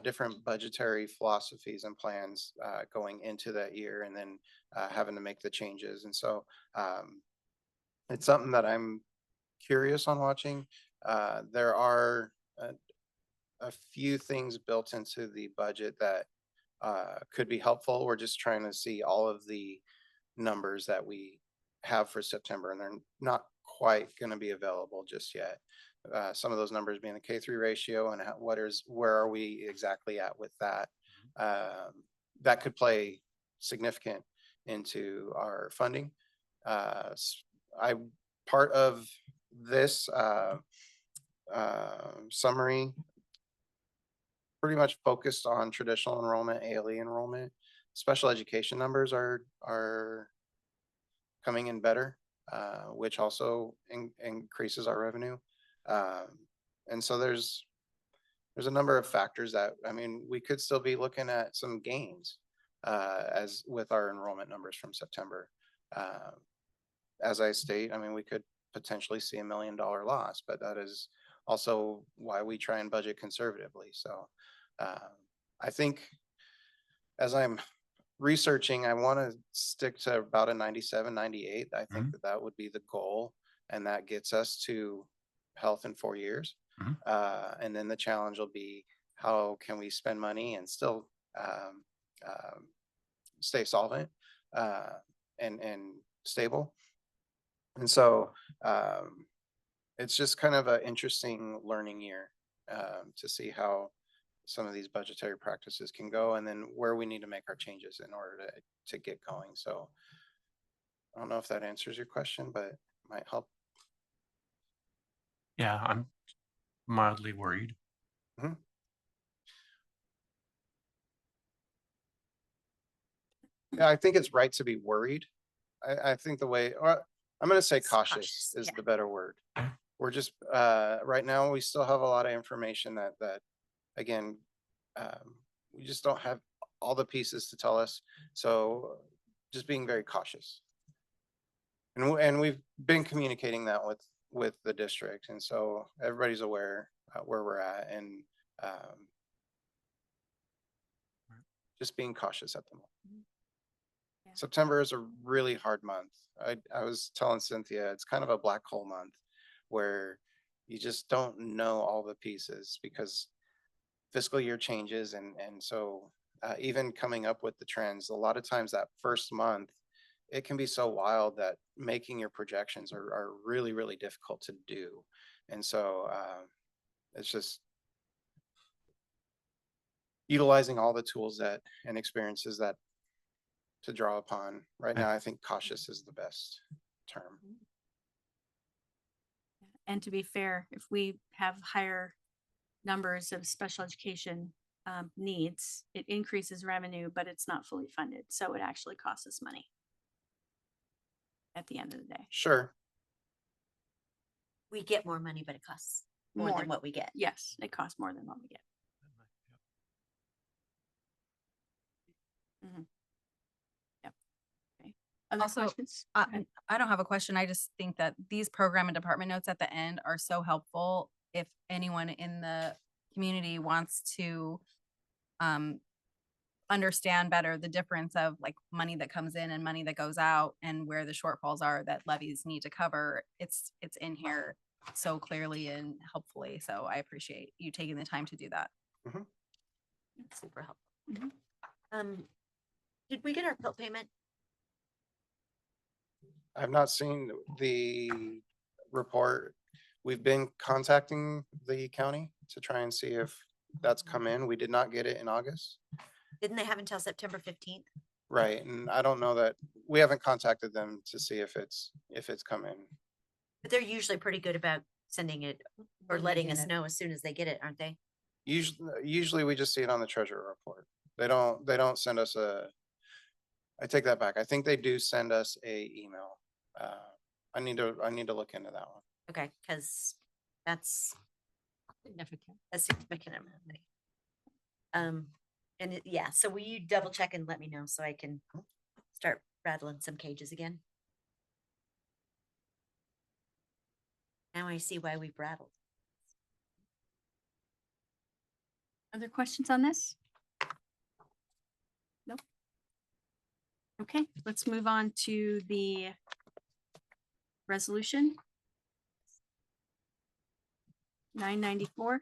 different budgetary philosophies and plans going into that year, and then having to make the changes. And so it's something that I'm curious on watching. There are a few things built into the budget that could be helpful. We're just trying to see all of the numbers that we have for September, and they're not quite going to be available just yet. Some of those numbers being the K3 ratio and where are we exactly at with that. That could play significant into our funding. Part of this summary pretty much focused on traditional enrollment, ALE enrollment. Special education numbers are coming in better, which also increases our revenue. And so there's a number of factors that, I mean, we could still be looking at some gains as with our enrollment numbers from September. As I state, I mean, we could potentially see $1 million loss, but that is also why we try and budget conservatively. So I think as I'm researching, I want to stick to about a 97, 98. I think that would be the goal, and that gets us to health in 4 years. And then the challenge will be, how can we spend money and still stay solvent and stable. And so it's just kind of an interesting learning year to see how some of these budgetary practices can go, and then where we need to make our changes in order to get going. So I don't know if that answers your question, but it might help. Yeah, I'm mildly worried. Yeah, I think it's right to be worried. I think the way, or I'm going to say cautious is the better word. We're just, right now, we still have a lot of information that again, we just don't have all the pieces to tell us. So just being very cautious. And we've been communicating that with the district. And so everybody's aware where we're at, and just being cautious at the moment. Yeah. September is a really hard month. I was telling Cynthia, it's kind of a black hole month where you just don't know all the pieces because fiscal year changes. And so even coming up with the trends, a lot of times that first month, it can be so wild that making your projections are really, really difficult to do. And so it's just utilizing all the tools that and experiences that to draw upon. Right now, I think cautious is the best term. And to be fair, if we have higher numbers of special education needs, it increases revenue, but it's not fully funded. So it actually costs us money at the end of the day. Sure. We get more money, but it costs more than what we get. Yes, it costs more than what we get. Mhm. Yep. Okay. Other Also, questions? Go ahead. I don't have a question. I just think that these program and department notes at the end are so helpful. If anyone in the community wants to understand better the difference of like money that comes in and money that goes out and where the shortfalls are that levies need to cover, it's in here so clearly and helpfully. So I appreciate you taking the time to do that. Super helpful. Did we get our pill payment? I've not seen the report. We've been contacting the county to try and see if that's come in. We did not get it in August. Didn't they have until September 15th? Right. And I don't know that we haven't contacted them to see if it's come in. But they're usually pretty good about sending it or letting us know as soon as they get it, aren't they? Usually we just see it on the treasurer report. They don't send us I take that back. I think they do send us a email. I need to look into that one. Okay, because that's Significant. a significant amount of money. Yeah, so will you double check and let me know so I can start rattling some cages again? Now I see why we've rattled. Other questions on this? Nope. Okay, let's move on to the resolution. 994.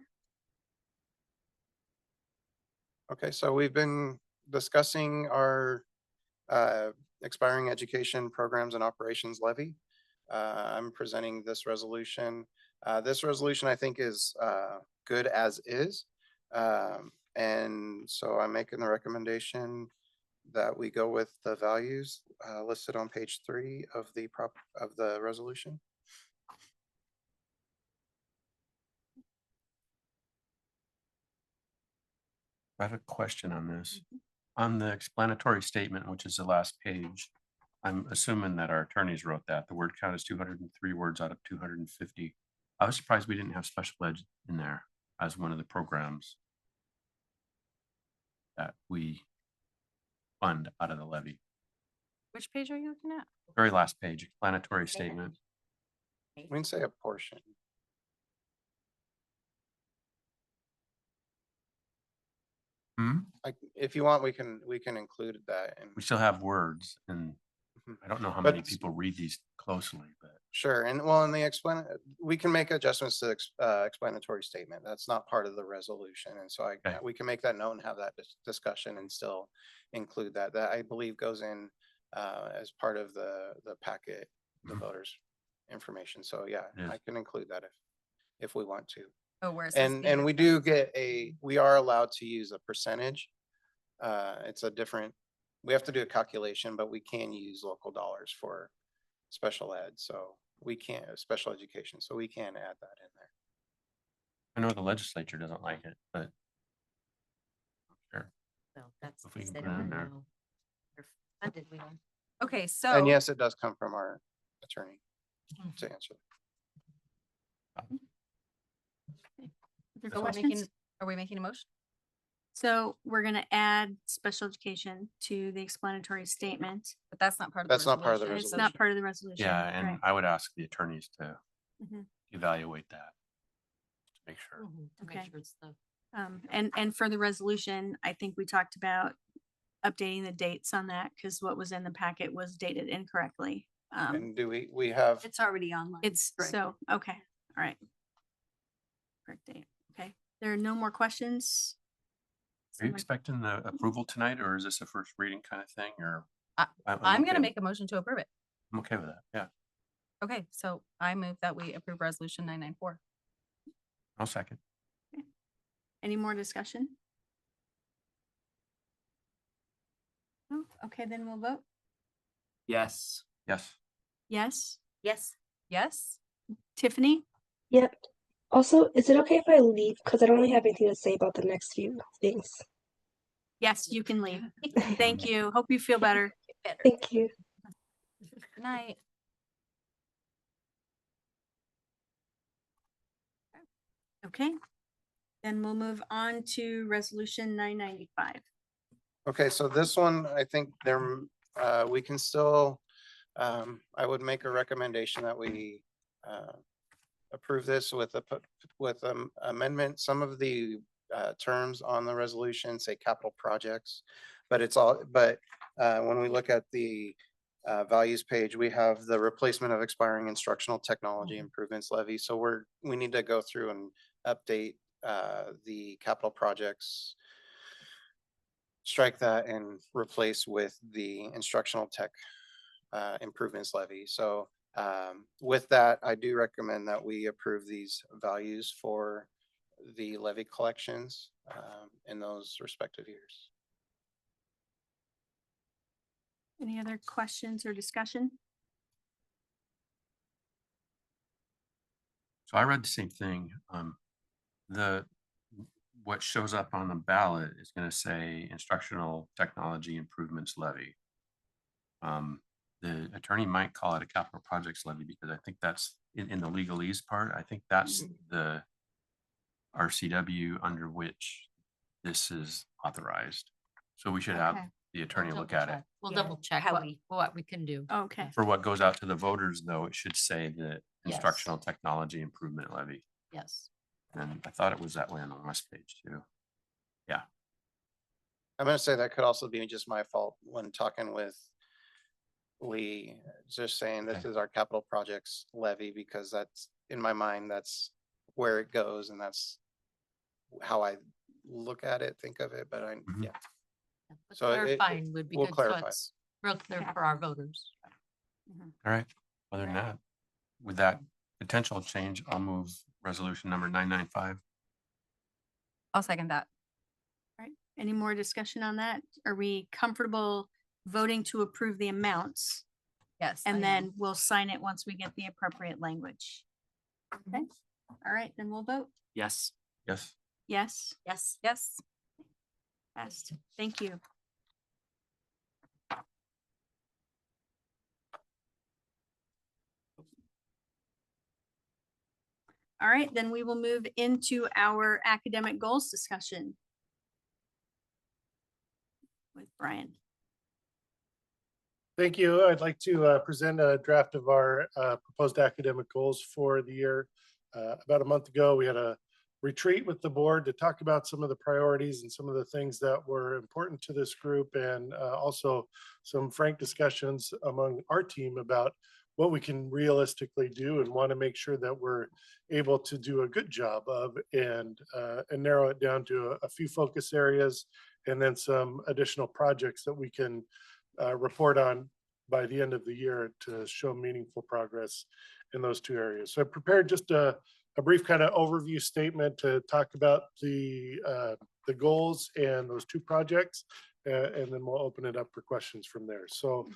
Okay, so we've been discussing our expiring education programs and operations levy. I'm presenting this resolution. This resolution I think is good as is. And so I'm making the recommendation that we go with the values listed on page 3 of the resolution. I have a question on this. On the explanatory statement, which is the last page, I'm assuming that our attorneys wrote that. The word count is 203 words out of 250. I was surprised we didn't have special ed in there as one of the programs that we fund out of the levy. Which page are you looking at? Very last page, explanatory statement. We can say a portion. If you want, we can include that. And We still have words, and I don't know how But- many people read these closely, but Sure, and well, in the we can make adjustments to the explanatory statement. That's not part of the resolution, and so Okay. we can make that known, have that discussion, and still include that. That I believe goes in as part of the packet, the voters' information. So yeah, Yes. I can include that if we want to. Oh, where it says And we do get we are allowed to use a percentage. It's a different, we have to do a calculation, but we can use local dollars for special ed. So we can't, special education, so we can add that in there. I know the legislature doesn't like it, but sure. Well, that's, If we because can they put it don't in there. know. They're funded, we are. Okay, so. And yes, it does come from our attorney to answer. Other So questions? are we making a motion? So we're gonna add special education to the explanatory statement. But that's not part of That's the not part of the resolution. It's not part of the resolution. Yeah, and right. I would ask the attorneys to Mhm. evaluate that. To make sure. To make Okay. sure it's the. And for the resolution, I think we talked about updating the dates on that because what was in the packet was dated incorrectly. And do we have, It's already online. It's so, okay, all right. Correct date, okay. There are no more questions? Are you Someone- expecting the approval tonight, or is this a first reading kind of thing, or? I'm okay. gonna make a motion to approve it. I'm okay with that, yeah. Okay, so I move that we approve resolution 994. I'll second. Any more discussion? No? Okay, then we'll vote. Yes. Yes. Yes. Yes. Yes. Tiffany? Yep. Also, is it okay if I leave? Because I don't really have anything to say about the next few things. Yes, you can leave. Thank you. Hope you feel better. Thank you. Good night. Okay. Then we'll move on to resolution 995. okay, so this one, I think we can still, I would make a recommendation that we approve this with amendment. Some of the terms on the resolution say capital projects, but when we look at the values page, we have the replacement of expiring instructional technology improvements levy. So we need to go through and update the capital projects, strike that and replace with the instructional tech improvements levy. So with that, I do recommend that we approve these values for the levy collections in those respective years. Any other questions or discussion? So I read the same thing. What shows up on the ballot is going to say instructional technology improvements levy. The attorney might call it a capital projects levy because I think that's in the legalese part. I think that's the RCW under which this is authorized. So we should have Okay. the attorney look at it. We'll Yeah, double check how what we can do. Okay. For what goes out to the voters, though, it should say the Yes. instructional technology improvement levy. Yes. And I thought it was that way on the west page too. Yeah. I'm going to say that could also be just my fault when talking with Lee, just saying this is our capital projects levy because that's in my mind, that's where it goes and that's how I look at it, think of it, but yeah. But So clarifying would be we'll good. So clarify. it's real clear for our voters. All right. Other than that, with that potential change, I'll move resolution number 995. I'll second that. All right. Any more discussion on that? Are we comfortable voting to approve the amounts? Yes. And I then am. we'll sign it once we get the appropriate language. Okay. All right, then we'll vote. Yes. Yes. Yes, Yes. Yes. passed. Thank you. All right, then we will move into our academic goals discussion with Brian. Thank you. I'd like to present a draft of our proposed academic goals for the year. About a month ago, we had a retreat with the board to talk about some of the priorities and some of the things that were important to this group, and also some frank discussions among our team about what we can realistically do and want to make sure that we're able to do a good job of, and narrow it down to a few focus areas and then some additional projects that we can report on by the end of the year to show meaningful progress in those two areas. So I prepared just a brief kind of overview statement to talk about the goals and those two projects, and then we'll open it up for questions from there. So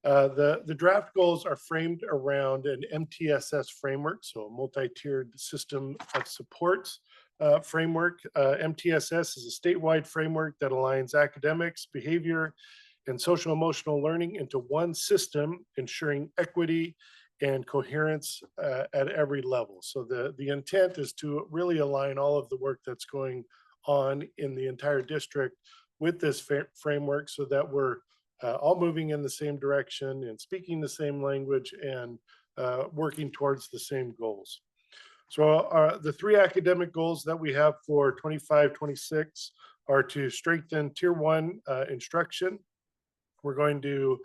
the draft goals are framed around an MTSS framework, so a multi-tiered system of supports framework. MTSS is a statewide framework that aligns academics, behavior, and social emotional learning into one system, ensuring equity and coherence at every level. So the intent is to really align all of the work that's going on in the entire district with this framework so that we're all moving in the same direction and speaking the same language and working towards the same goals. So the three academic goals that we have for 25-26 are to strengthen tier one instruction. We're going to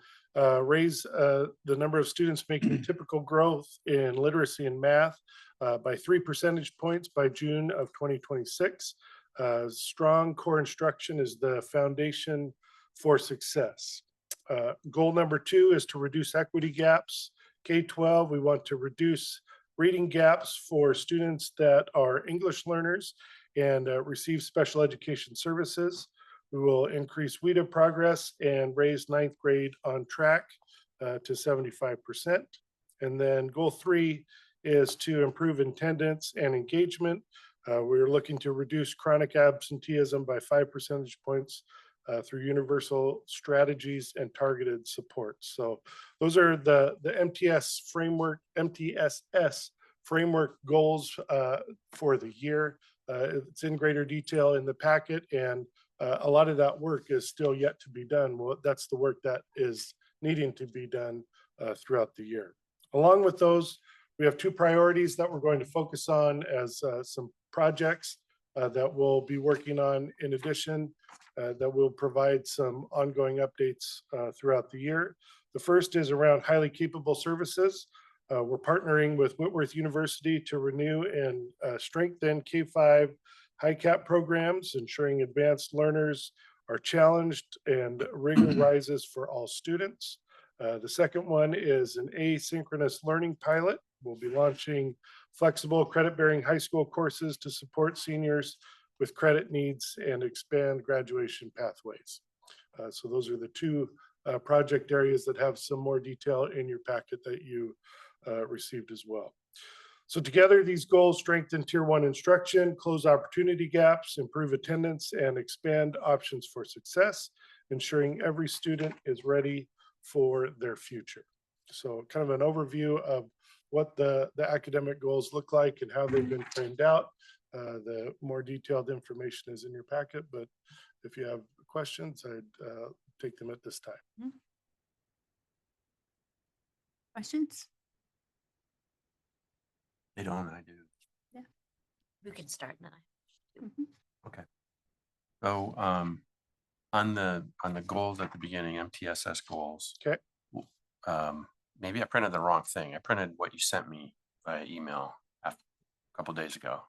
raise the number of students making typical growth in literacy and math by 3 percentage points by June of 2026. Strong core instruction is the foundation for success. Goal number 2 is to reduce equity gaps. K-12, we want to reduce reading gaps for students that are English learners and receive special education services. We will increase WIDA progress and raise 9th grade on track to 75%. And then goal 3 is to improve attendance and engagement. We're looking to reduce chronic absenteeism by 5 percentage points through universal strategies and targeted support. So those are the MTSS framework goals for the year. It's in greater detail in the packet, and a lot of that work is still yet to be done. Well, that's the work that is needing to be done throughout the year. Along with those, we have 2 priorities that we're going to focus on as some projects that we'll be working on in addition that will provide some ongoing updates throughout the year. The first is around highly capable services. We're partnering with Whitworth University to renew and strengthen K-5 high cap programs, ensuring advanced learners are challenged and rigor rises for all students. The second one is an asynchronous learning pilot. We'll be launching flexible credit-bearing high school courses to support seniors with credit needs and expand graduation pathways. So those are the 2 project areas that have some more detail in your packet that you received as well. So together, these goals strengthen tier 1 instruction, close opportunity gaps, improve attendance, and expand options for success, ensuring every student is ready for their future. So kind of an overview of what the academic goals look like and how they've been framed out. The more detailed information is in your packet, but if you have questions, I'd take them at this time. Questions? They don't, I do. You can start now. Okay. So on the goals at the beginning, MTSS goals. Okay. Maybe I printed the wrong thing. I printed what you sent me by email a couple days ago.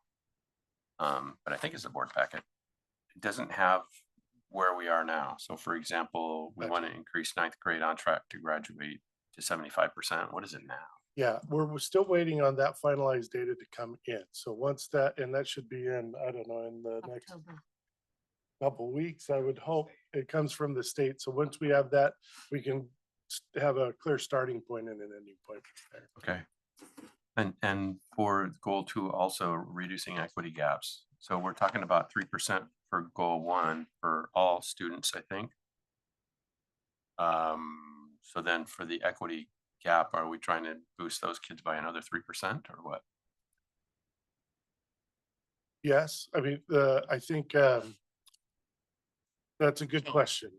But I think it's a board packet. It doesn't have where we are now. So for example, we want to increase 9th grade on track to graduate to 75%. What is it now? Yeah, we're still waiting on that finalized data to come in. So once that, and that should be in, I don't know, in the next couple weeks, I would hope. It comes from the state. So once we have that, we can have a clear starting point and an ending point there. Okay. And for goal 2, also reducing equity gaps. So we're talking about 3% for goal 1 for all students, I think. So then for the equity gap, are we trying to boost those kids by another 3% or what? Yes, I mean, I think that's a good question.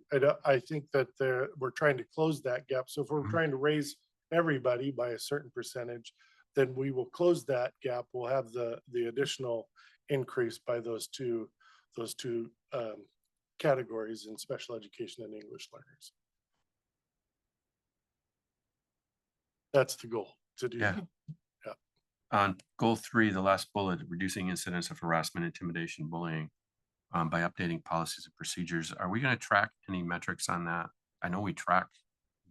I think that we're trying to close that gap. So if we're trying to raise everybody by a certain percentage, then we will close that gap. We'll have the additional increase by those two categories in special education and English learners. That's the goal to do. Yeah. Yeah. On goal 3, the last bullet, reducing incidents of harassment, intimidation, bullying by updating policies and procedures. Are we going to track any metrics on that? I know we track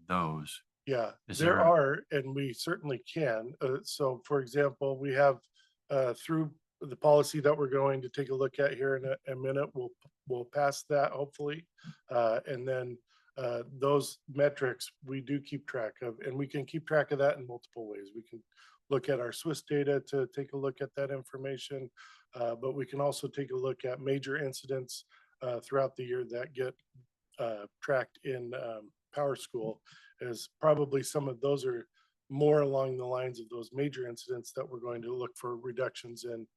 those. Yeah, Is there there- are, and we certainly can. So for example, we have through the policy that we're going to take a look at here in a minute, we'll pass that hopefully. And then those metrics we do keep track of, and we can keep track of that in multiple ways. We can look at our Swiss data to take a look at that information, but we can also take a look at major incidents throughout the year that get tracked in Power School, as probably some of those are more along the lines of those major incidents that we're going to look for reductions in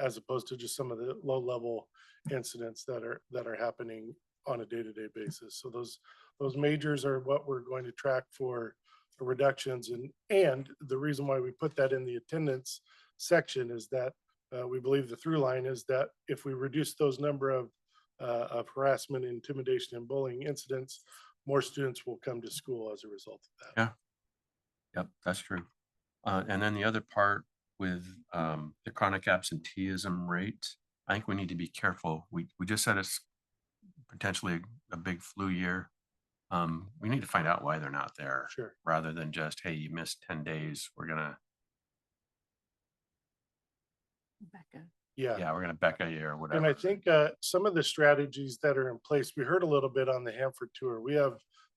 as opposed to just some of the low level incidents that are happening on a day-to-day basis. So those majors are what we're going to track for reductions. And the reason why we put that in the attendance section is that we believe the through line is that if we reduce those number of harassment, intimidation, and bullying incidents, more students will come to school as a result of that. Yeah. Yep, that's true. And then the other part with the chronic absenteeism rate, I think we need to be careful. We just said it's potentially a big flu year. We need to find out why they're not there. Sure. Rather than just, hey, you missed 10 days. We're gonna Becca. Yeah. we're gonna Becca you or whatever. And I think some of the strategies that are in place, we heard a little bit on the Hanford tour. We have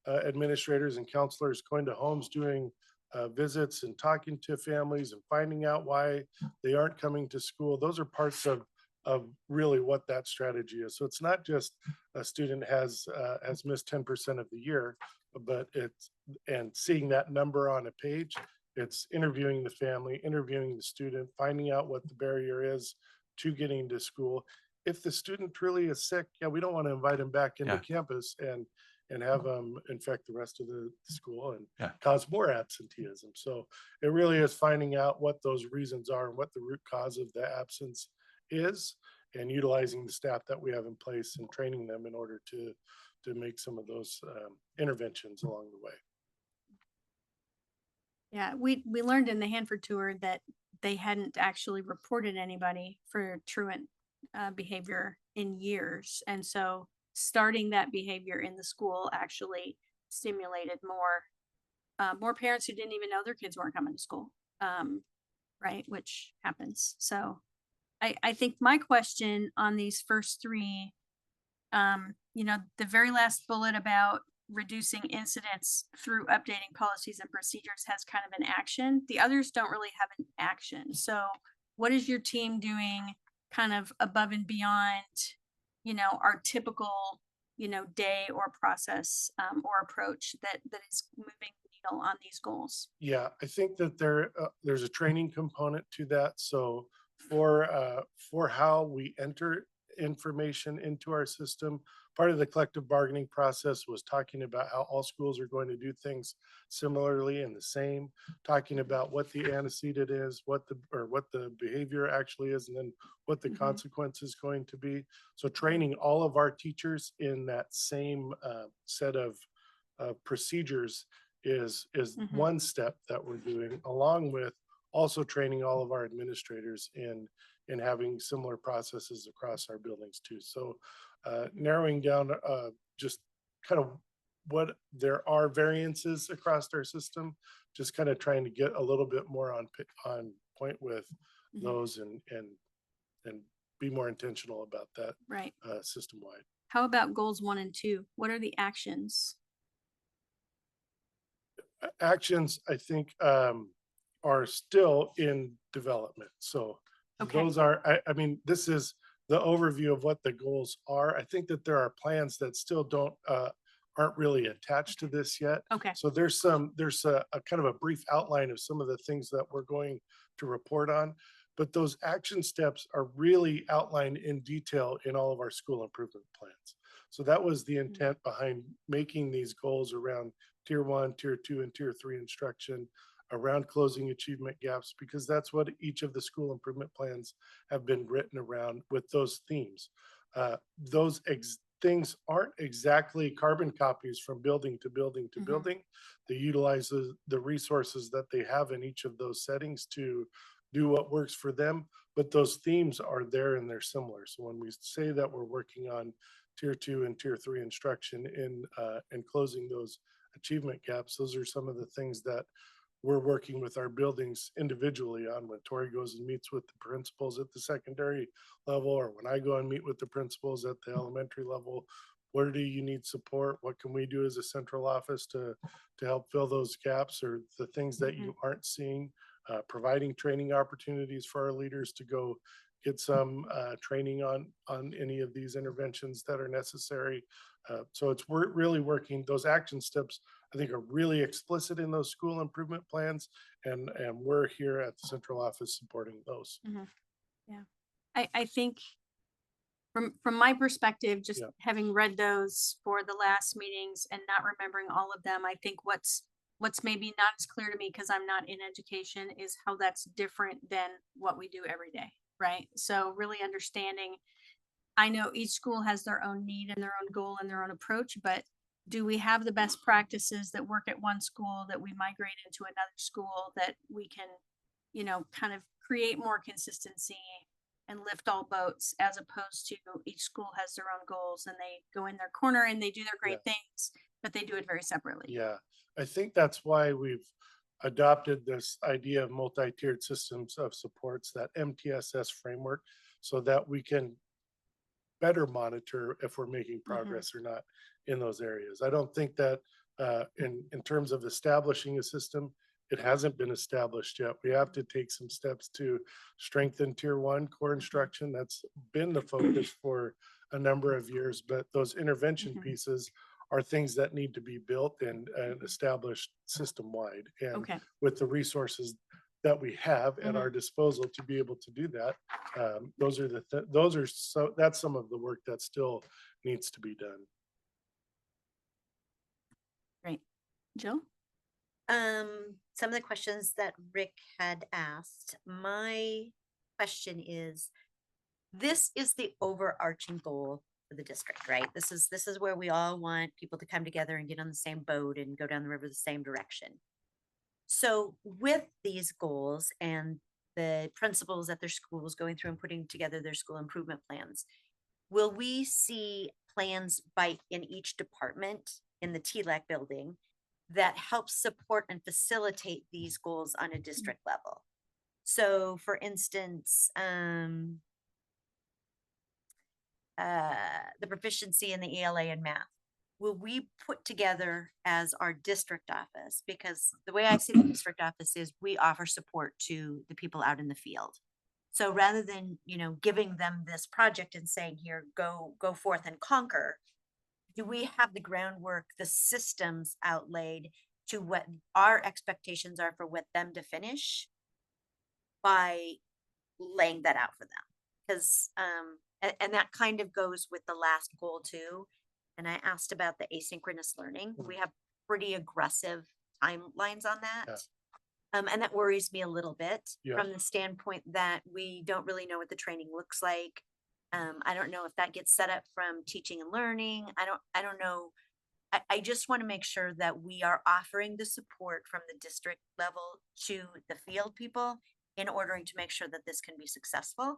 administrators and counselors going to homes doing visits and talking to families and finding out why they aren't coming to school. Those are parts of really what that strategy is. So it's not just a student has missed 10% of the year, but and seeing that number on a page, it's interviewing the family, interviewing the student, finding out what the barrier is to getting to school. If the student truly is sick, yeah, we don't want to invite him back into campus and have them infect the rest of the school and cause more absenteeism. So it really is finding out what those reasons are and what the root cause of the absence is, and utilizing the staff that we have in place and training them in order to make some of those interventions along the way. Yeah, we learned in the Hanford tour that they hadn't actually reported anybody for truant behavior in years. And so starting that behavior in the school actually stimulated more parents who didn't even know their kids weren't coming to school, right? Which happens. So I think my question on these first three, the very last bullet about reducing incidents through updating policies and procedures has kind of an action. The others don't really have an action. So what is your team doing kind of above and beyond, our typical, day or process or approach that is moving the needle on these goals? Yeah, I think that there's a training component to that. So for how we enter information into our system, part of the collective bargaining process was talking about how all schools are going to do things similarly and the same, talking about what the antecedent is, what the behavior actually is, and then what the consequence is going to be. So training all of our teachers in that same set of procedures is one step that we're doing, along with also training all of our administrators in having similar processes across our buildings too. So narrowing down just kind of what there are variances across our system, just kind of trying to get a little bit more on point with those and be more intentional about that Right. System wide. How about goals 1 and 2? What are the actions? Actions, I think, are still in development. So those are, I mean, this is the overview of what the goals are. I think that there are plans that still aren't really attached to this yet. Okay. So there's a kind of a brief outline of some of the things that we're going to report on, but those action steps are really outlined in detail in all of our school improvement plans. So that was the intent behind making these goals around tier 1, tier 2, and tier 3 instruction, around closing achievement gaps, because that's what each of the school improvement plans have been written around with those themes. Those things aren't exactly carbon copies from building to building to building. They utilize the resources that they have in each of those settings to do what works for them, but those themes are there and they're similar. So when we say that we're working on tier 2 and tier 3 instruction in closing those achievement gaps, those are some of the things that we're working with our buildings individually on. When Tori goes and meets with the principals at the secondary level, or when I go and meet with the principals at the elementary level, where do you need support? What can we do as a central office to help fill those gaps, or the things that you aren't seeing? Providing training opportunities for our leaders to go get some training on any of these interventions that are necessary. So we're really working those action steps. I think are really explicit in those school improvement plans, and we're here at the central office supporting those. Yeah. I think from my perspective, just Yeah. having read those for the last meetings and not remembering all of them, I think what's maybe not as clear to me because I'm not in education is how that's different than what we do every day, right? So really understanding, I know each school has their own need and their own goal and their own approach, but do we have the best practices that work at one school that we migrate into another school that we can, kind of create more consistency and lift all boats as opposed to each school has their own goals and they go in their corner and they do their great things, but they do it very separately. Yeah, I think that's why we've adopted this idea of multi-tiered systems of supports, that MTSS framework, so that we can better monitor if we're making progress or not in those areas. I don't think that in terms of establishing a system, it hasn't been established yet. We have to take some steps to strengthen tier one core instruction. That's been the focus for a number of years, but those intervention pieces are things that need to be built and established system wide. And Okay. with the resources that we have at our disposal to be able to do that, that's some of the work that still needs to be done. Great. Jill? Some of the questions that Rick had asked, my question is, this is the overarching goal for the district, right? This is where we all want people to come together and get on the same boat and go down the river the same direction. So with these goals and the principals at their schools going through and putting together their school improvement plans, will we see plans in each department in the TLAC building that helps support and facilitate these goals on a district level? So for instance, the proficiency in the ELA and math, will we put together as our district office? Because the way I see the district office is we offer support to the people out in the field. So rather than, giving them this project and saying, here, go forth and conquer, do we have the groundwork, the systems outlaid to what our expectations are for what them to finish by laying that out for them? Because, and that kind of goes with the last goal too. And I asked about the asynchronous learning. We have pretty aggressive timelines on that. Yeah. And that worries me a little bit Yeah. from the standpoint that we don't really know what the training looks like. I don't know if that gets set up from teaching and learning. I don't know. I just want to make sure that we are offering the support from the district level to the field people in order to make sure that this can be successful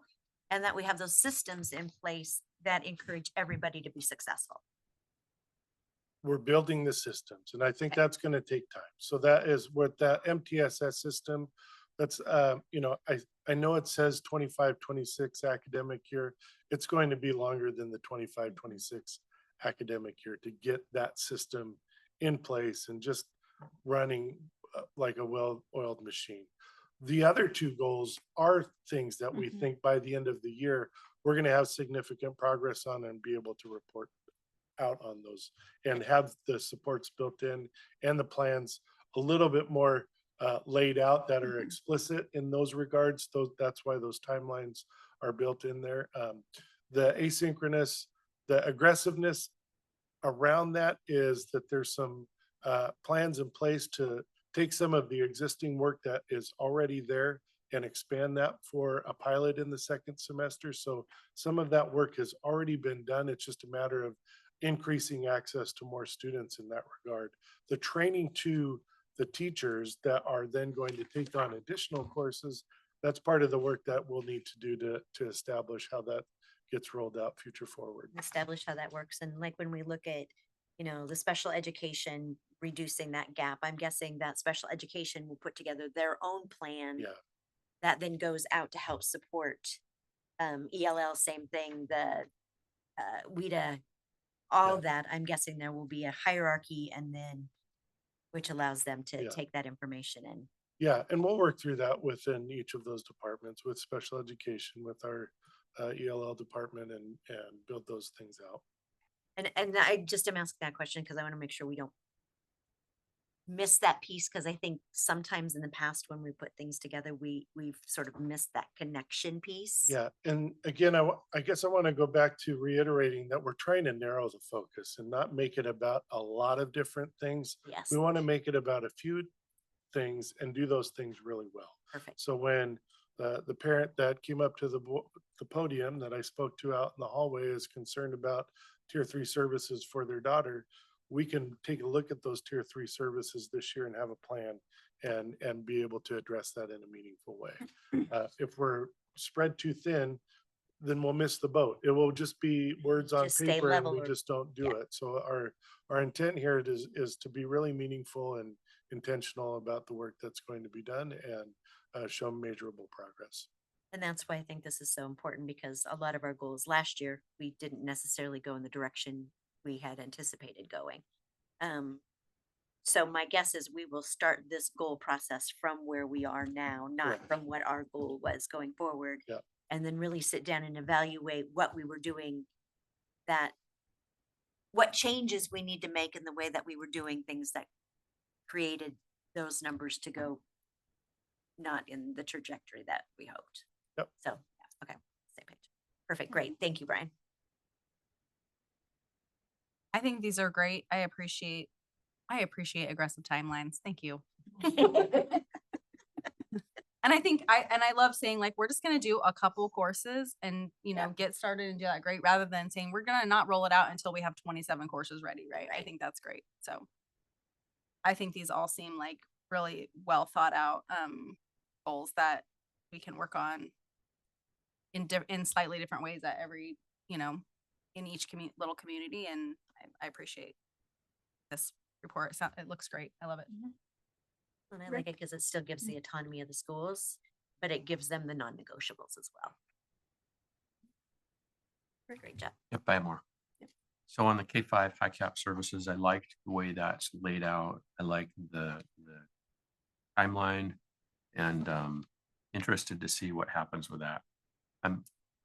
and that we have those systems in place that encourage everybody to be successful. We're building the systems, and I think that's going to take time. So that is what that MTSS system, that's, I know it says 25-26 academic year. It's going to be longer than the 25-26 academic year to get that system in place and just running like a well-oiled machine. The other two goals are things that we think by the end of the year, we're going to have significant progress on and be able to report out on those and have the supports built in and the plans a little bit more laid out that are explicit in those regards. That's why those timelines are built in there. The asynchronous, the aggressiveness around that is that there's some plans in place to take some of the existing work that is already there and expand that for a pilot in the second semester. So some of that work has already been done. It's just a matter of increasing access to more students in that regard. The training to the teachers that are then going to take on additional courses, that's part of the work that we'll need to do to establish how that gets rolled out future forward. Establish how that works. And like when we look at, the special education, reducing that gap, I'm guessing that special education will put together their own plan that then goes out to help support ELL, same thing, the WIDA, all that. I'm guessing there will be a hierarchy and then which allows them to take that information in. Yeah, and we'll work through that within each of those departments with special education, with our ELL department and build those things out. And I just am asking that question because I want to make sure we don't missed that piece because I think sometimes in the past when we put things together, we've sort of missed that connection piece. Yeah, and again, I guess I want to go back to reiterating that we're trying to narrow the focus and not make it about a lot of different things. Yes. We want to make it about a few things and do those things really well. Perfect. So when the parent that came up to the podium that I spoke to out in the hallway is concerned about tier 3 services for their daughter, we can take a look at those tier 3 services this year and have a plan and be able to address that in a meaningful way. If we're spread too thin, then we'll miss the boat. It will just be words on Just stay paper and level we or- just don't do yeah. it. So our intent here is to be really meaningful and intentional about the work that's going to be done and show measurable progress. And that's why I think this is so important because a lot of our goals last year, we didn't necessarily go in the direction we had anticipated going. So my guess is we will start this goal process from where we are now, not Correct. from what our goal was going forward. Yeah. And then really sit down and evaluate what we were doing, what changes we need to make in the way that we were doing things that created those numbers to go not in the trajectory that we hoped. Yep. So, yeah, okay, same page. Perfect, great. Thank you, Brian. I think these are great. I appreciate aggressive timelines. Thank you. And I think I love saying like, we're just going to do a couple courses and, get started and do that great rather than saying we're going to not roll it out until we have 27 courses ready. Right. I think that's great. So I think these all seem like really well thought out, goals that we can work on in slightly different ways at every, in each little community. And I appreciate this report. It looks great. I love it. And I like it because it still gives the autonomy of the schools, but it gives them the non-negotiables as well. Great job. Yep, I have more. So on the K-5 high cap services, I liked the way that's laid out. I like the timeline and interested to see what happens with that. I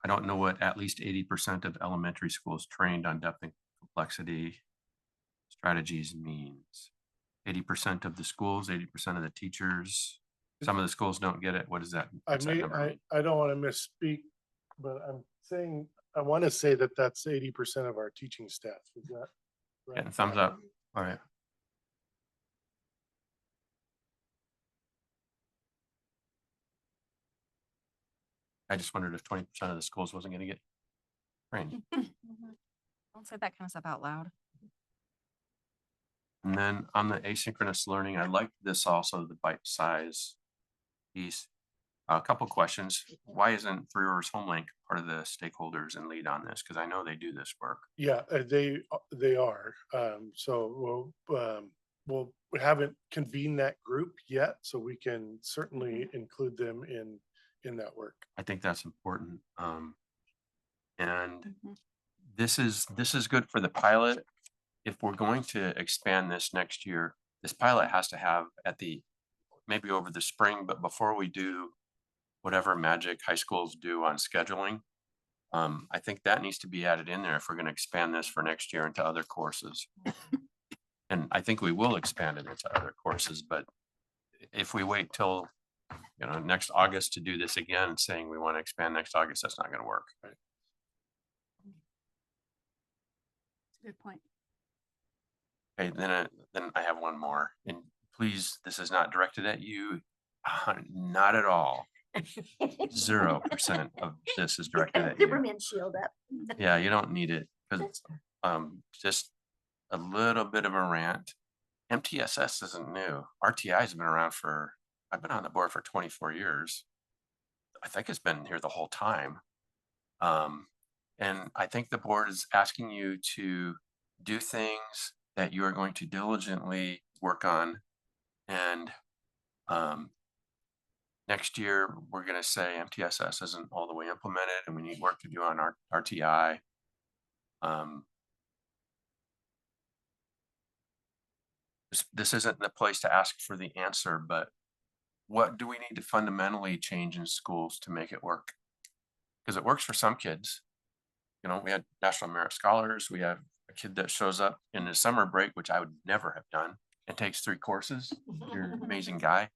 don't know what at least 80% of elementary schools trained on depth and complexity strategies means. 80% of the schools, 80% of the teachers. Some of the schools don't get it. What does that? What's that number mean? I don't want to misspeak, but I want to say that that's 80% of our teaching staff. Is that right? Getting thumbs up. All right. I just wondered if 20% of the schools wasn't going to get trained. Don't say that kind of stuff out loud. And then on the asynchronous learning, I like this also, the bite size piece. A couple questions. Why isn't Three Rivers Homelink part of the stakeholders and lead on this? Because I know they do this work. Yeah, they are. So we haven't convened that group yet, so we can certainly include them in that work. I think that's important. And this is good for the pilot. If we're going to expand this next year, this pilot has to have maybe over the spring, but before we do whatever magic high schools do on scheduling, I think that needs to be added in there if we're going to expand this for next year into other courses. And I think we will expand it into other courses, but if we wait till next August to do this again, saying we want to expand next August, that's not going to work. Right. Good point. Okay, then I have one more, and please, this is not directed at you, not at all. 0% of this is directed at you. Superman shield up. Yeah, you don't need it because just a little bit of a rant. MTSS isn't new. RTI has been around I've been on the board for 24 years. I think it's been here the whole time. And I think the board is asking you to do things that you are going to diligently work on. And next year, we're going to say MTSS isn't all the way implemented and we need work to do on our RTI. This isn't the place to ask for the answer, but what do we need to fundamentally change in schools to make it work? Because it works for some kids. We had National Merit Scholars. We have a kid that shows up in the summer break, which I would never have done. and takes 3 courses. You're an amazing guy.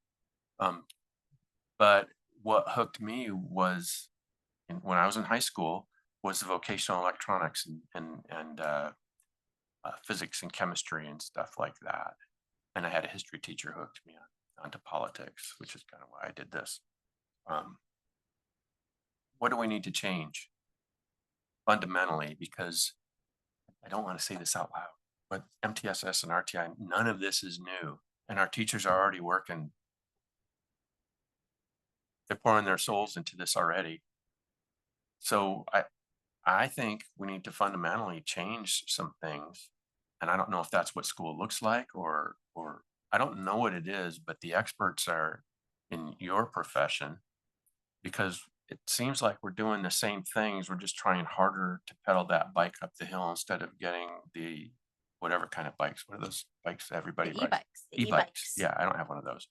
But what hooked me was when I was in high school was the vocational electronics and physics and chemistry and stuff like that. And I had a history teacher who hooked me onto politics, which is kind of why I did this. What do we need to change fundamentally? Because I don't want to say this out loud, but MTSS and RTI, none of this is new. And our teachers are already working. They're pouring their souls into this already. So I think we need to fundamentally change some things. And I don't know if that's what school looks like or I don't know what it is, but the experts are in your profession, because it seems like we're doing the same things. We're just trying harder to pedal that bike up the hill instead of getting the whatever kind of bikes. What are those bikes everybody The rides? e-bikes. E-bikes. Yeah, I don't have one of those.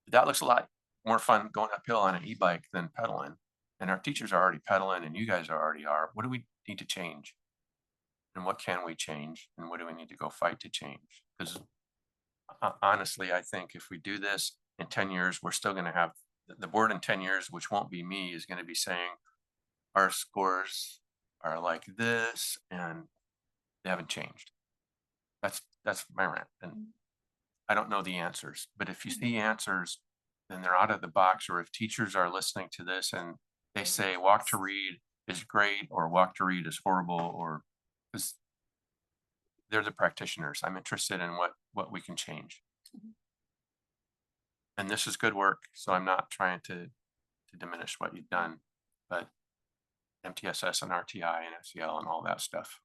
That looks a lot more fun going uphill on an e-bike than pedaling. And our teachers are already pedaling and you guys already are. What do we need to change? And what can we change? And what do we need to go fight to change? Because honestly, I think if we do this in 10 years, we're still going to have the board in 10 years, which won't be me, is going to be saying our scores are like this and they haven't changed. That's my rant. And I don't know the answers, but if you see answers, then they're out of the box. Or if teachers are listening to this and they say walk to read is great or walk to read is horrible, or because they're the practitioners. I'm interested in what we can change. And this is good work. So I'm not trying to diminish what you've done, but MTSS and RTI and FCL and all that stuff.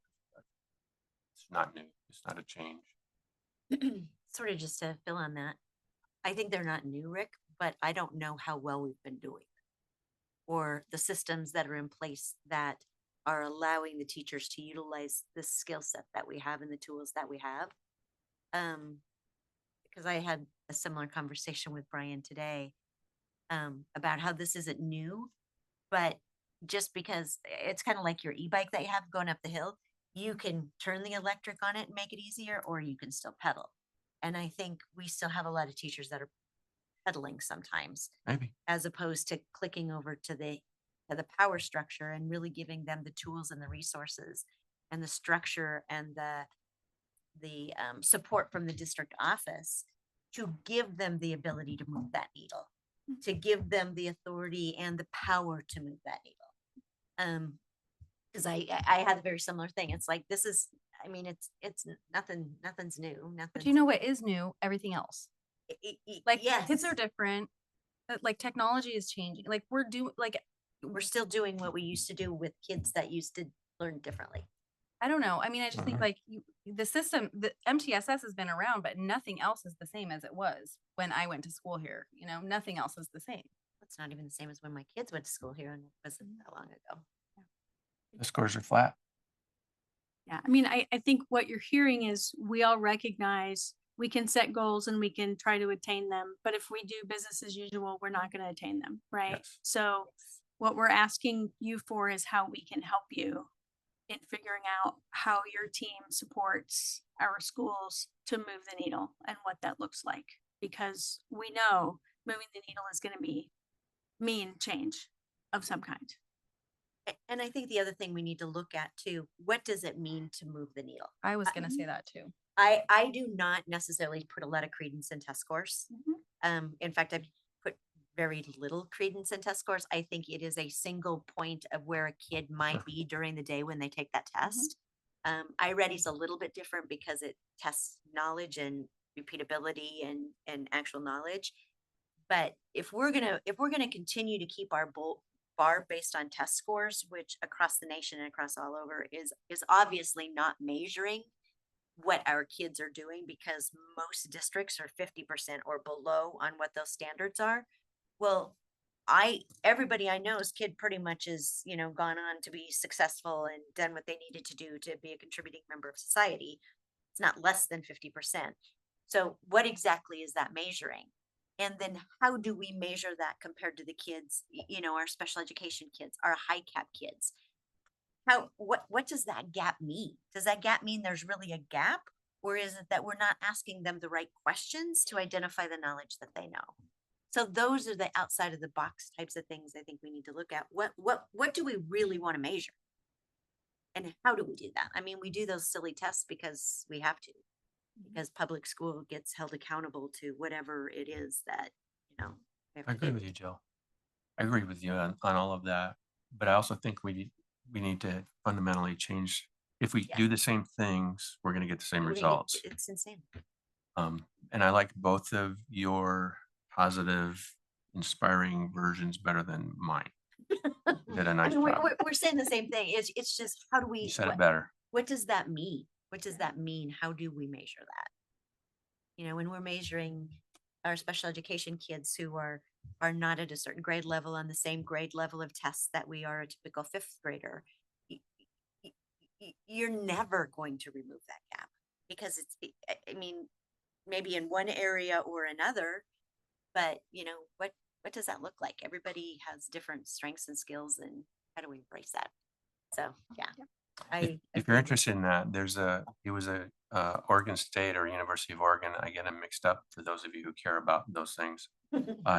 It's not new. It's not a change. Sort of just to fill on that. I think they're not new, Rick, but I don't know how well we've been doing. Or the systems that are in place that are allowing the teachers to utilize the skill set that we have and the tools that we have. Because I had a similar conversation with Brian today about how this isn't new, but just because it's kind of like your e-bike that you have going up the hill, you can turn the electric on it and make it easier, or you can still pedal. And I think we still have a lot of teachers that are pedaling sometimes, Maybe, as opposed to clicking over to the power structure and really giving them the tools and the resources and the structure and the support from the district office to give them the ability to move that needle, to give them the authority and the power to move that needle. Because I had a very similar thing. It's like, this is, I mean, it's nothing's new. But you know what is new? Everything else. Like yes. kids are different. Like technology is changing. Like we're still doing what we used to do with kids that used to learn differently. I don't know. I mean, I just think like the system, the MTSS has been around, but nothing else is the same as it was when I went to school here. You know, nothing else is the same. It's not even the same as when my kids went to school here, and it wasn't that long ago. the scores are flat. Yeah, I mean, I think what you're hearing is we all recognize we can set goals and we can try to attain them. But if we do business as usual, we're not going to attain them, right? Yes. So what we're asking you for is how we can help you in figuring out how your team supports our schools to move the needle and what that looks like. Because we know moving the needle is going to mean change of some kind. And I think the other thing we need to look at too, what does it mean to move the needle? I was going to say that too. I do not necessarily put a lot of credence in test scores. In fact, I put very little credence in test scores. I think it is a single point of where a kid might be during the day when they take that test. iReady's a little bit different because it tests knowledge and repeatability and actual knowledge. But if we're gonna continue to keep our bar based on test scores, which across the nation and across all over is obviously not measuring what our kids are doing, because most districts are 50% or below on what those standards are. Well, everybody I know's kid pretty much is, gone on to be successful and done what they needed to do to be a contributing member of society. It's not less than 50%. So what exactly is that measuring? And then how do we measure that compared to the kids, our special education kids, our high cap kids? What does that gap mean? Does that gap mean there's really a gap, Or is it that we're not asking them the right questions to identify the knowledge that they know? So those are the outside of the box types of things I think we need to look at. What do we really want to measure? And how do we do that? I mean, we do those silly tests because we have to, because public school gets held accountable to whatever it is that, we have I to agree do. with you, Jill. I agree with you on all of that, but I also think we need to fundamentally change. If we Yes. do the same things, we're gonna get the same We're gonna results. it's insane. And I like both of your positive, inspiring versions better than mine. Did a I nice mean, job. we're saying the same thing. It's just, how do we? You said it what- better. What does that mean? What does that mean? How do we measure that? When we're measuring our special education kids who are not at a certain grade level on the same grade level of tests that we are a typical fifth grader, you're never going to remove that gap, because I mean, maybe in one area or another, but what does that look like? Everybody has different strengths and skills, and how do we embrace that? So, yeah. If you're interested in that, it was a Oregon State or University of Oregon. I get them mixed up for those of you who care about those things.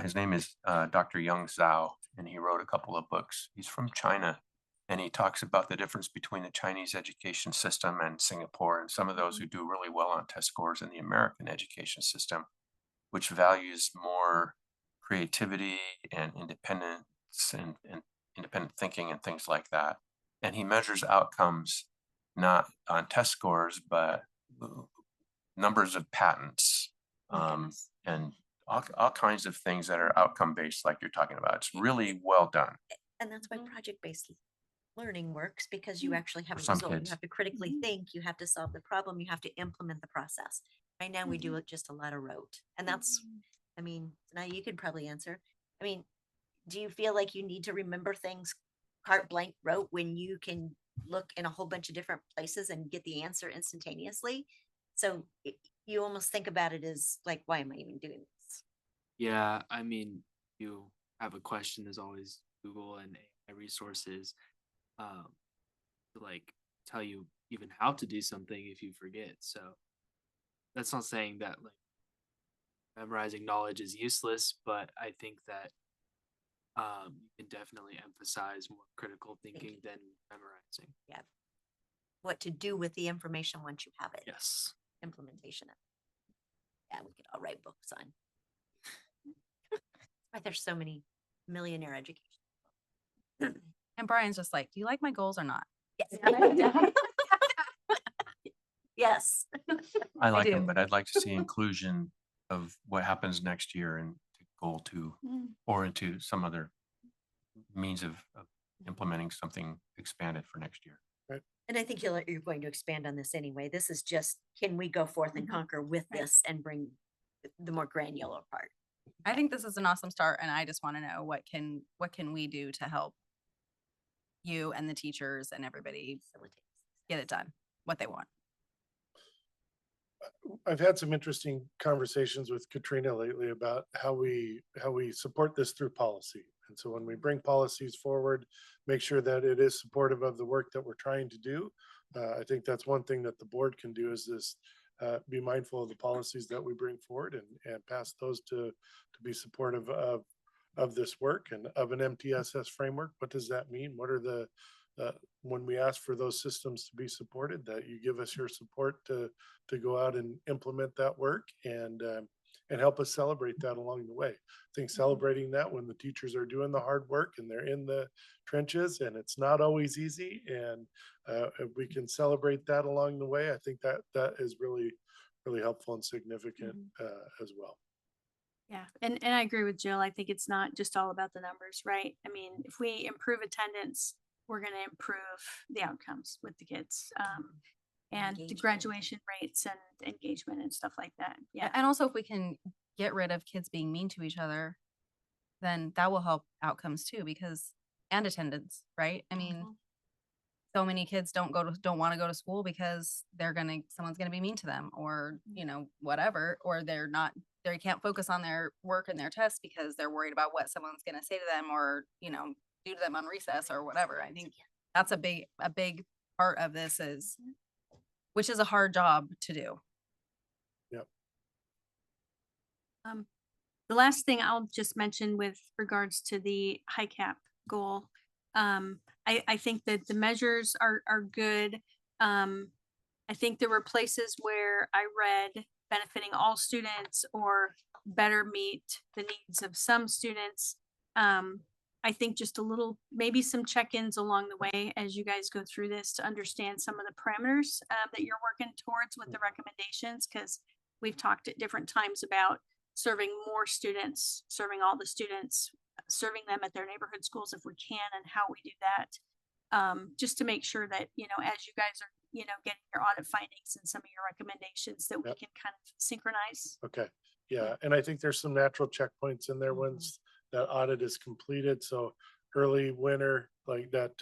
His name is Dr. Young Zhao, and he wrote a couple of books. He's from China, and he talks about the difference between the Chinese education system and Singapore, and some of those who do really well on test scores, in the American education system, which values more creativity and independence and independent thinking and things like that. And he measures outcomes not on test scores, but numbers of patents, and all kinds of things that are outcome based, like you're talking about. It's really well done. And that's why project-based learning works, because you actually have For a some result. You kids. have to critically think, you have to solve the problem, you have to implement the process. Right now, we do it just a lot of rote. And that's, I mean, now you could probably answer. I mean, do you feel like you need to remember things carte blanche rote when you can look in a whole bunch of different places and get the answer instantaneously? So you almost think about it as like, why am I even doing this? Yeah, I mean, you have a question, there's always Google and AI resources to like tell you even how to do something if you forget. So that's not saying that like memorizing knowledge is useless, but I think that you can definitely emphasize more critical thinking than memorizing. Yeah. What to do with the information once you have it. Yes. Implementation. Yeah, we could all write books on. Why there's so many millionaire education. And Brian's just like, do you like my goals or not? Yes. Yes. I like do. them, but I'd like to see inclusion of what happens next year and goal two, or into some other means of implementing something expanded for next year. And I think you're going to expand on this anyway. This is just, can we go forth and conquer with this and bring the more granular part? I think this is an awesome start, and I just want to know what can we do to help you and the teachers and everybody get it done, what they want. I've had some interesting conversations with Katrina lately about how we support this through policy. And so when we bring policies forward, make sure that it is supportive of the work that we're trying to do. I think that's one thing that the board can do, is this, be mindful of the policies that we bring forward and pass those to be supportive of this work and of an MTSS framework. What does that mean? What are the, when we ask for those systems to be supported, that you give us your support to go out and implement that work and help us celebrate that along the way. I think celebrating that when the teachers are doing the hard work and they're in the trenches, and it's not always easy, and if we can celebrate that along the way, I think that is really, really helpful and significant as well. Yeah, and I agree with Jill. I think it's not just all about the numbers, right? I mean, if we improve attendance, we're going to improve the outcomes with the kids, and the graduation rates and engagement and stuff like that. Yeah. And also, if we can get rid of kids being mean to each other, then that will help outcomes too, and attendance, right? I mean, so many kids don't want to go to school because someone's gonna be mean to them, or whatever, or they can't focus on their work and their tests because they're worried about what someone's gonna say to them, or do to them on recess or whatever. I think that's a big part of this, which is a hard job to do. The last thing I'll just mention with regards to the high cap goal, I think that the measures are good. I think there were places where I read benefiting all students or better meet the needs of some students. I think just a little, maybe some check-ins along the way as you guys go through this to understand some of the parameters that you're working towards with the recommendations, because we've talked at different times about serving more students, serving all the students, serving them at their neighborhood schools if we can, and how we do that. Just to make sure that, as you guys are, getting your audit findings and some of your recommendations, that we Yep. can kind of synchronize. Okay, yeah, and I think there's some natural checkpoints in there once that audit is completed, so early winter, like that,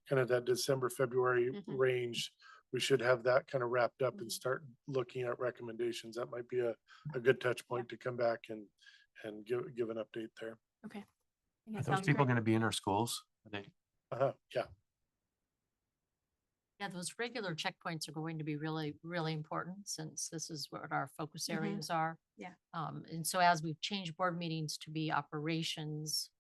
kind of that December, February range, we should have that kind of wrapped up and start looking at recommendations. That might be a good touch point to come back and give an update there. Okay. I think Are that those sounds people great. going to be in our schools? Are they? Yeah. Yeah, those regular checkpoints are going to be really, really important since this is what our focus Mhm. areas are. Yeah. And so as we've changed board meetings to be operations,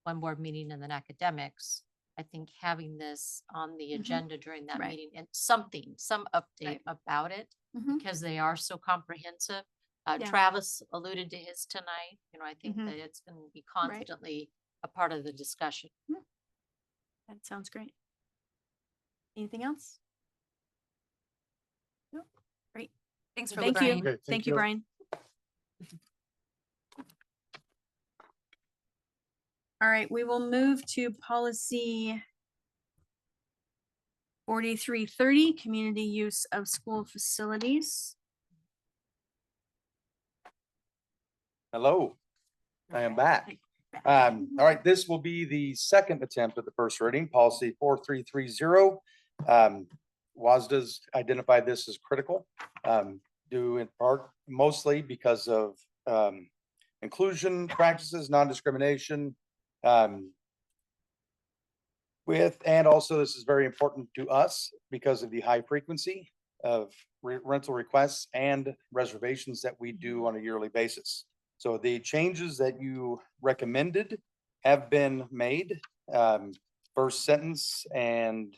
one board meeting and then academics, I think having this on the agenda during that Right. meeting and some update about it, Mhm. because they are so comprehensive. Yeah. Travis alluded to his tonight, I think Mhm. that it's going to be constantly a part of the discussion. That sounds great. Anything else? No. Great. Thanks for Thank you. listening. Okay, Thank thank you, you. Brian. All right, we will move to policy 4330, community use of school facilities. Hello, I am back. All right, this will be the second attempt at the first reading, policy 4330. WASDA's identified this as critical, due in part mostly because of inclusion practices, non-discrimination. And also this is very important to us because of the high frequency of rental requests and reservations that we do on a yearly basis. So the changes that you recommended have been made. First sentence, and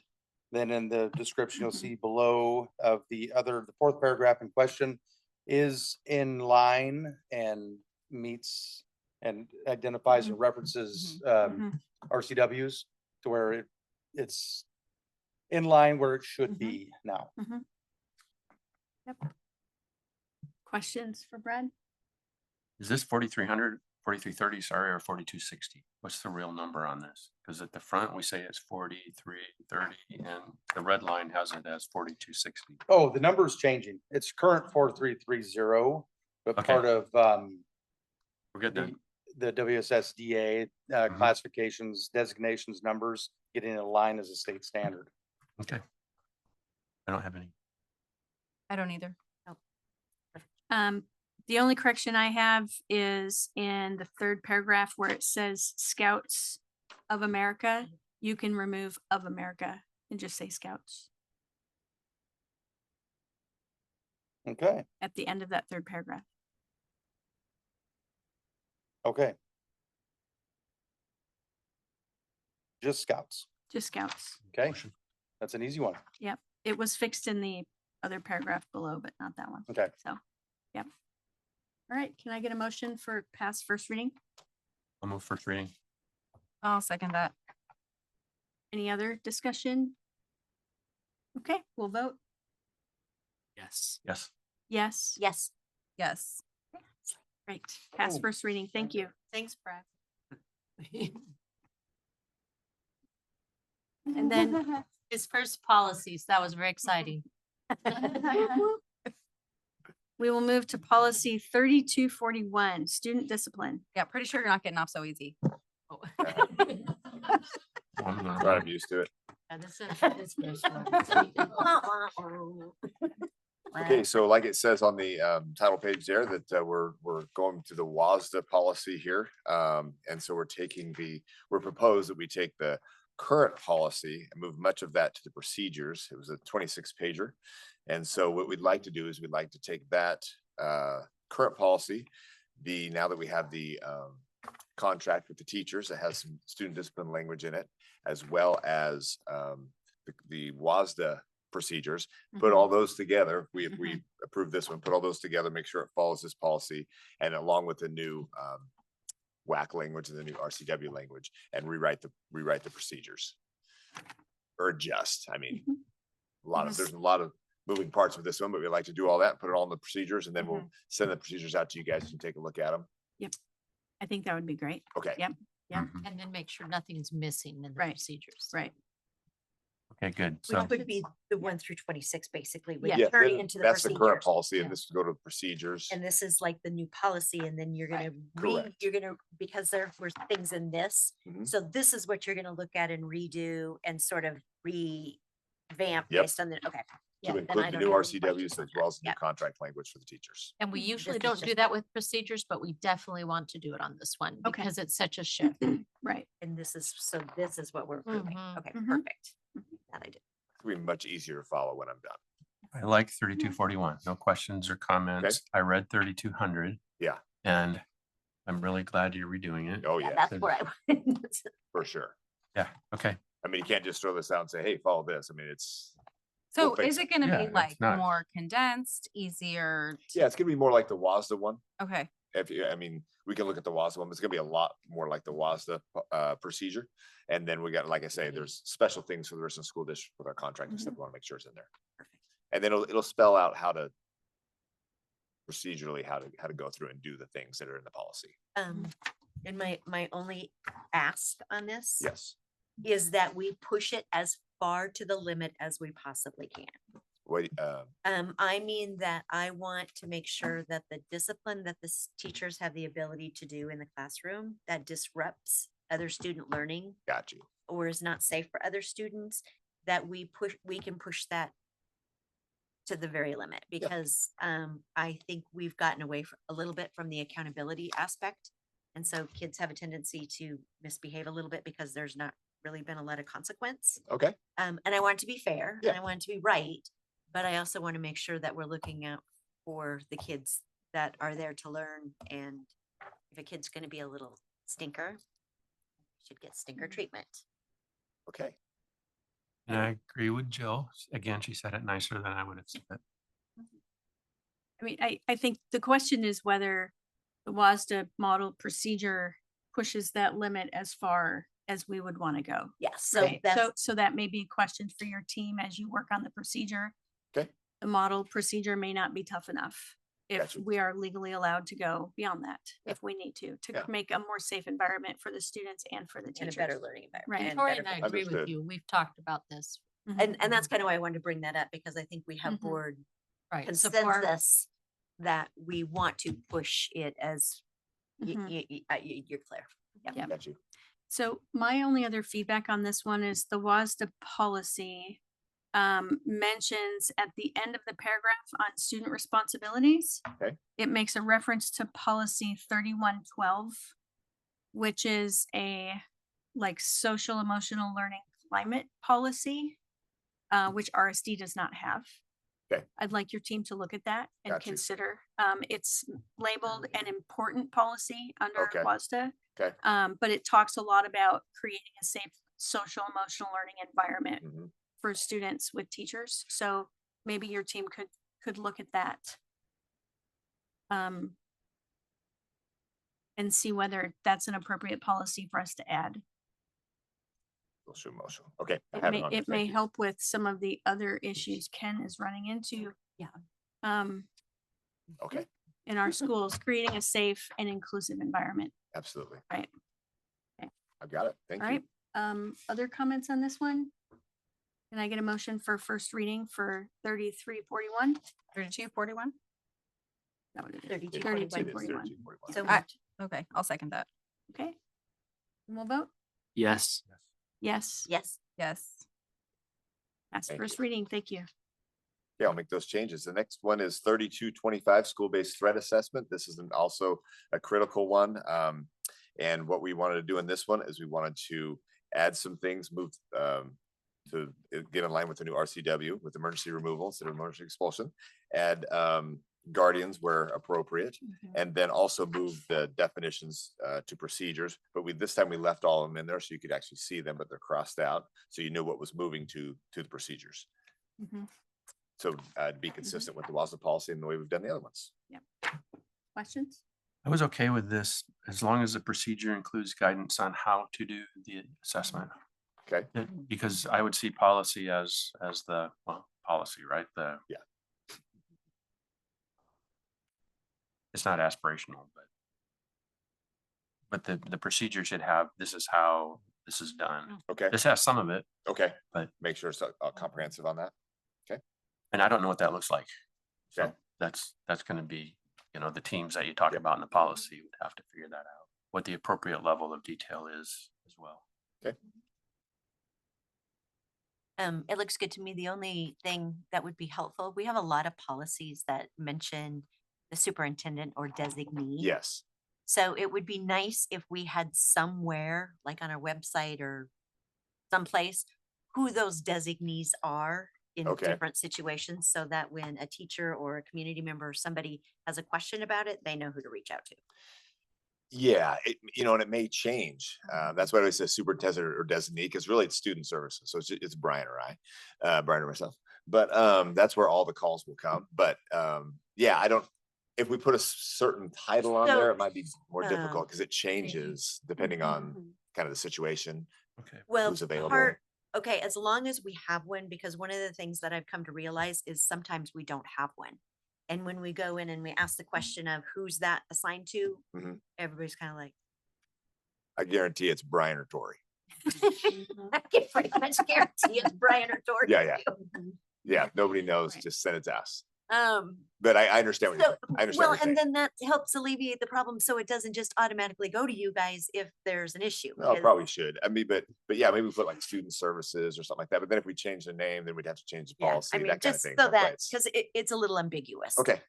then in the description, you'll see below of the fourth paragraph in question is in line and meets and identifies and references RCWs to where it's in line where it should be now. Yep. Questions for Brad? Is this 4,300, 4,330, sorry, or 4,260? What's the real number on this? Because at the front, we say it's 4,330 and the red line has it as 4,260. Oh, the number is changing. It's current 4330, but Okay. part of We're good then. the WSSDA classifications, designations, numbers, getting in line as a state standard. Okay. I don't have any. I don't either. The only correction I have is in the third paragraph where it says Scouts of America. You can remove of America and just say Scouts Okay, at the end of that third paragraph. okay. Just Scouts. Just Scouts. Okay, that's an easy one. Yep. It was fixed in the other paragraph below, but not that one. Okay. So, yep. All right. Can I get a motion for pass first reading? I'll move first reading. I'll second that. Any other discussion? Okay, we'll vote. Yes. Yes. Yes. Yes. Yes. Great. Pass first reading. Thank you. Thanks, Brad. And then His first policies, that was very exciting. we will move to policy 3241, student discipline. Yeah, pretty sure you're not getting off so easy. I'm used to it. And this is this Okay, so like it says on the title page there that we're going to the WASDA policy here. And so we're proposed that we take the current policy and move much of that to the procedures. It was a 26 pager. And so what we'd like to do is we'd like to take that current policy, now that we have the contract with the teachers, it has some student discipline language in it, as well as the WASDA procedures, put all those together. We approve this one, put all those together, make sure it follows this policy, and along with the new WAC language and the new RCW language, and rewrite the procedures. Or adjust, I mean, there's a lot of moving parts with this one, but we like to do all that, put it all in the procedures, and then we'll send the procedures out to you guys and take a look at them. Yep. I think that would be great. Okay. Yep. Yep. And then make sure nothing's missing in the Right. procedures. Right. Okay, good. Which So, would be the 1 through 26, basically, would Yeah. turn then into the that's the current procedures. policy, and this would go to procedures. And this is like the new policy, and then you're gonna Correct. because there were things in this. Mhm. So this is what you're gonna look at and redo and sort of revamp Yep. based on the, okay. To Yeah, then I include the don't new have any RCWs questions on as well as the new Yeah. contract language for the teachers. And we usually This is don't do just- that with procedures, but we definitely want to do it on this one Okay. because it's such a shift. Right. And this is what we're approving. Mhm. Okay, Mhm. perfect. That I did. It'll be much easier to follow when I'm done. I like 3241. No questions or comments. I read 3200. Yeah. And I'm really glad you're redoing it. Oh, Yeah, yeah, that's where I went. for sure. Yeah, okay. I mean, you can't just throw this out and say, hey, follow this. I mean, it's, So We'll fix is it gonna Yeah, be it's like not- more condensed, easier? yeah, it's gonna be more like the WASDA one. Okay, I mean, we can look at the WASDA one, but it's gonna be a lot more like the WASDA procedure. And then we got, like I say, there's special things for the rest of the school district with our contract and stuff. We want to make sure it's in there. And then it'll spell out how to procedurally, how to go through and do the things that are in the policy. And my only ask on this Yes. is that we push it as far to the limit as we possibly can. Wait, I mean that I want to make sure that the discipline that the teachers have the ability to do in the classroom that disrupts other student learning got you. or is not safe for other students, that we can push that to the very limit, because I think we've gotten away a little bit from the accountability aspect. And so kids have a tendency to misbehave a little bit because there's not really been a lot of consequence. Okay. And I want it to be fair Yeah. and I want it to be right, but I also want to make sure that we're looking out for the kids that are there to learn. And if a kid's going to be a little stinker, should get stinker treatment. Okay. And I agree with Jill. Again, she said it nicer than I would have said it. I mean, I think the question is whether the WASDA model procedure pushes that limit as far as we would want to go. Yes. So Right. that's, So that may be a question for your team as you work on the procedure. Okay. The model procedure may not be tough enough if Gotcha. we are legally allowed to go beyond that, if we need to Yeah. make a more safe environment for the students and for the and teachers. a better learning environment. Right. and Victoria better and I for- agree with Understood. you. We've talked about this. Mhm. And that's kind of why I wanted to bring that up, because I think we have Mhm. board Right. Support. consensus that we want to push it as Mhm. you're clear. Yeah. Got you. So my only other feedback on this one is the WASDA policy mentions at the end of the paragraph on student responsibilities. Okay. It makes a reference to policy 3112, which is a like social emotional learning climate policy, which RSD does not have. Okay. I'd like your team to look at that and Got you. consider. It's labeled an important policy under Okay. WASDA. Okay. But it talks a lot about creating a safe social emotional learning environment Mhm. for students with teachers. So maybe your team could look at that. And see whether that's an appropriate policy for us to add. Social emotional. Okay. I have on there. It may Thank you. help with some of the other issues Ken is running into. Yeah. Okay. In our schools, creating a safe and inclusive environment. Absolutely. Right. Okay. I've got it. Thank All you. right. Other comments on this one? Can I get a motion for first reading for 3341? 3241? That would 32, 3241. So I- moved. Okay, I'll second that. Okay. And we'll vote? Yes. Yes. Yes. Yes. That's Thank first reading. Thank you. Yeah, I'll make those changes. The next one is 3225 school-based threat assessment. This is also a critical one. And what we wanted to do in this one is we wanted to add some things, move to get in line with the new RCW with emergency removal instead of emergency expulsion. Add guardians where appropriate, Mhm. and then also move the definitions to procedures. But this time we left all of them in there so you could actually see them, but they're crossed out. So you knew what was moving to the procedures. Mhm. So to be consistent with the WASDA policy and the way we've done the other ones. Yep. Questions? I was okay with this as long as the procedure includes guidance on how to do the assessment. Okay. Because I would see policy as the, well, policy, right? Yeah. It's not aspirational, but the procedure should have, this is how this is done. Okay. This has some of it, Okay. but, Make sure it's comprehensive on that. and I don't know what that looks like. Okay. So that's gonna be, the teams that you talk about in the policy would have to figure that out, what the appropriate level of detail is as well. Okay. It looks good to me. The only thing that would be helpful, we have a lot of policies that mention the superintendent or designee. Yes. So it would be nice if we had somewhere, like on our website or someplace, who those designees are in Okay. different situations, so that when a teacher or a community member or somebody has a question about it, they know who to reach out to. Yeah, and it may change. That's why I always say superintendent or designee, because really it's student services. So it's Brian or Brian or myself. But that's where all the calls will come. But yeah, if we put a certain title on there, it might be more difficult because it changes depending on kind of the situation, Okay. Well, who's available. okay, as long as we have one, because one of the things that I've come to realize is sometimes we don't have one. And when we go in and we ask the question of who's that assigned to, Mhm. everybody's kind of like, I guarantee it's Brian or Tori. I can pretty much guarantee it's Brian or Tori. Yeah. too. Yeah, nobody knows. Right. Just send it to us. Um, But I understand what you're so, saying. I understand well, what you're and saying. then that helps alleviate the problem, so it doesn't just automatically go to you guys if there's an issue. No, because- probably should. I mean, but yeah, maybe we put like student services or something like that. But then if we change the name, then we'd have to change the Yeah, policy, I mean, that kind of just thing. so That's why that, it's- because it's a little ambiguous. Okay.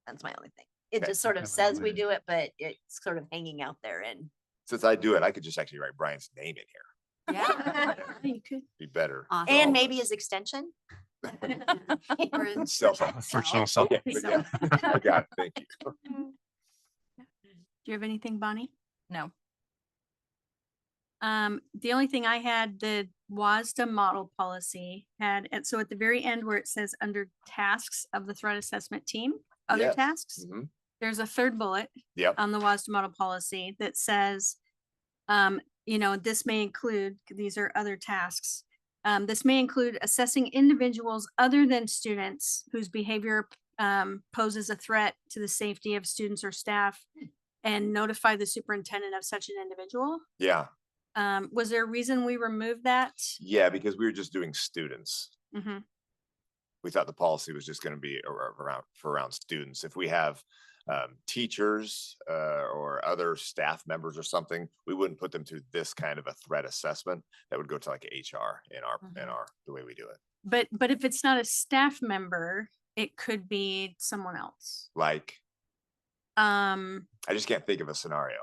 That's my only thing. It Okay. just sort of Have it says we with- do it, but it's sort of hanging out there and. Since I do it, I could just actually write Brian's name in here. Yeah. You could. Be better. for all And of maybe us. his extension. Self. Personal self. Okay, but yeah, I got it. Thank you. Do you have anything, Bonnie? No. The only thing I had, the WASDA model policy had, and so at the very end where it says under tasks of the threat assessment team, other Yes. tasks, Mhm. there's a third bullet Yep. on the WASDA model policy that says, this may include, these are other tasks. This may include assessing individuals other than students whose behavior poses a threat to the safety of students or staff, and notify the superintendent of such an individual. Yeah. Was there a reason we removed that? Yeah, because we were just doing students. Mhm. We thought the policy was just going to be around students. If we have teachers or other staff members or something, we wouldn't put them through this kind of a threat assessment. That would go to like HR in the way we do it. But if it's not a staff member, it could be someone else. Like, I just can't think of a scenario.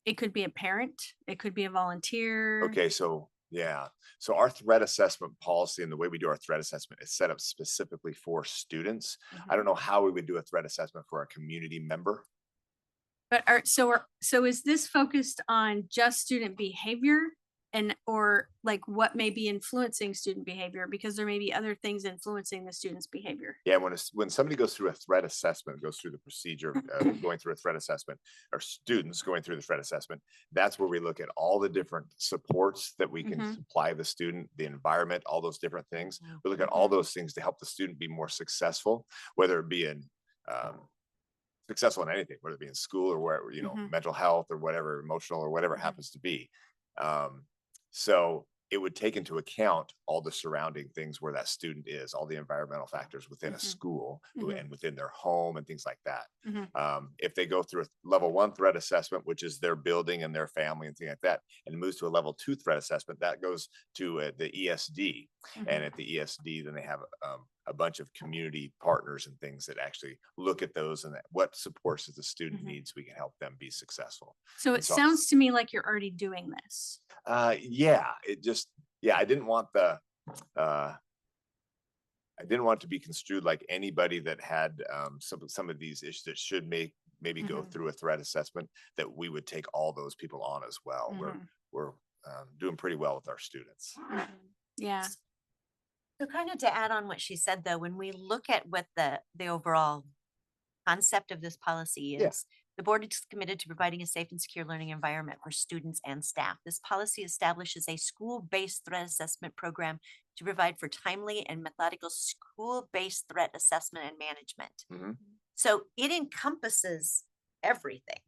It could be a parent, it could be a volunteer. Okay, so yeah. So our threat assessment policy and the way we do our threat assessment is set up specifically for students. I don't know how we would do a threat assessment for a community member. But so is this focused on just student behavior or like what may be influencing student behavior? Because there may be other things influencing the student's behavior. Yeah, when somebody goes through a threat assessment, goes through the procedure of going through a threat assessment, or students going through the threat assessment, that's where we look at all the different supports that we can Mhm. supply the student, the environment, all those different things. We look at all those things to help the student be more successful, whether it be in successful in anything, whether it be in school or where, Mhm. mental health or whatever, emotional or whatever it Mhm. happens to be. So it would take into account all the surrounding things where that student is, all the environmental factors within a Mhm. school Mhm. and within their home and things like that. Mhm. If they go through a level 1 threat assessment, which is their building and their family and things like that, and moves to a level 2 threat assessment, that goes to the ESD. And Mhm. at the ESD, then they have a bunch of community partners and things that actually look at those and what supports that the student Mhm. needs, we can help them be successful. So And it sounds to me like you're already doing this. Yeah, I didn't want I I didn't want it to be construed like anybody that had some of these issues that should maybe go through a threat assessment, that we would take all those people on as well. We're doing pretty well with our students. Yeah. So kind of to add on what she said, though, when we look at what the overall concept of this policy is, Yeah. the board is committed to providing a safe and secure learning environment for students and staff. This policy establishes a school-based threat assessment program to provide for timely and methodical school-based threat assessment and management. So it encompasses everything.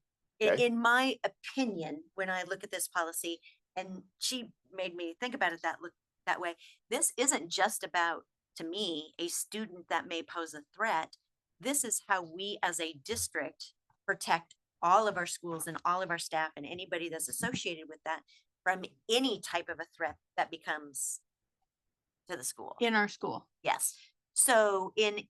Okay. In my opinion, when I look at this policy, and she made me think about it that way, this isn't just about, to me, a student that may pose a threat. This is how we as a district protect all of our schools and all of our staff and anybody that's associated with that from any type of a threat that becomes to the school. In our school. Yes. So I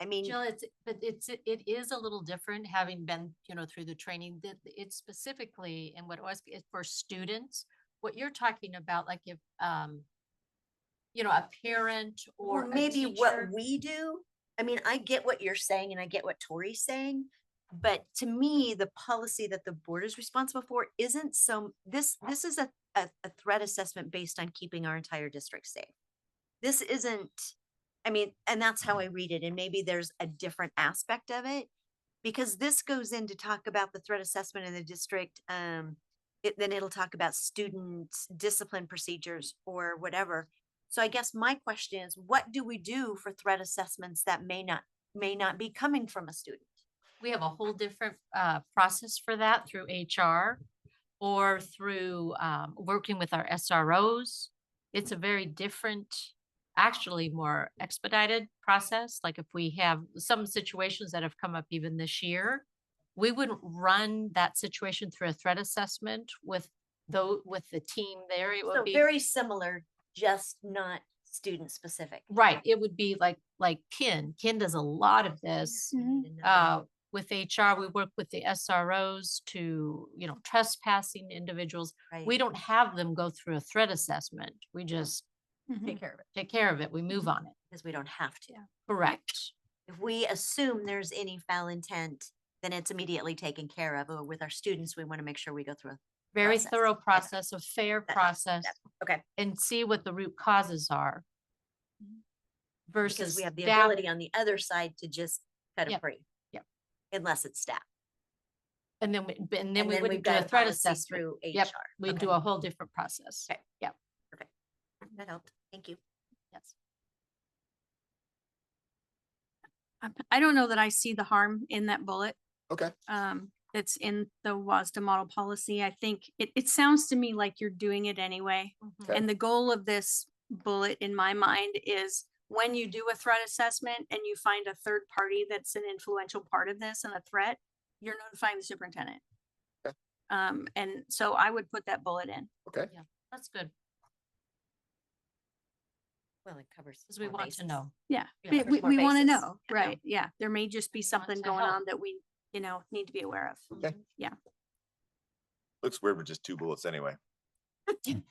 mean, Jill, it is a little different, having been, through the training, that it's specifically, and what it was is for students, what you're talking about, like if, a parent or or a maybe what teacher- we do. I mean, I get what you're saying and I get what Tori's saying, but to me, the policy that the board is responsible for isn't this is a threat assessment based on keeping our entire district safe. This isn't, I mean, and that's how I read it. And maybe there's a different aspect of it, because this goes in to talk about the threat assessment in the district. Then it'll talk about student discipline procedures or whatever. So I guess my question is, what do we do for threat assessments that may not be coming from a student? We have a whole different process for that through HR or through working with our SROs. It's a very different, actually more expedited process. Like if we have some situations that have come up even this year, we wouldn't run that situation through a threat assessment with the team there. It would So be very similar, just not student specific. right. It would be like Ken. Ken does a lot of this. With HR, we work with the SROs to, trespassing individuals. Right. We don't have them go through a threat assessment. We just Take care of it. take care of it. We move on it. Because we don't have to. Correct. If we assume there's any foul intent, then it's immediately taken care of. Or with our students, we want to make sure we go through a Very process. thorough process, a fair That helps. process, Okay. and see what the root causes are. Versus Because we have the staff- ability on the other side to just cut them Yep. free. Yep. Unless it's staff. And then we And wouldn't we've do got a threat policy assessment. through Yep, HR. we Okay. do a whole different process. Okay. Yep. Perfect. That helped. Thank you. Yes. I don't know that I see the harm in that bullet. Okay. That's in the WASDA model policy. I think it sounds to me like you're doing it anyway. Okay. And the goal of this bullet in my mind is when you do a threat assessment and you find a third party that's an influential part of this and a threat, you're notifying the superintendent. Okay. And so I would put that bullet in. Okay. Yeah, that's good, Well, it covers. because we more want bases. to know. Yeah, Yeah, we, there's we, more we want to bases. know, Yeah. right? Yeah, there may just be We want something to going help. on that we, need to be aware of. Okay. Yeah. Looks weird with just 2 bullets anyway.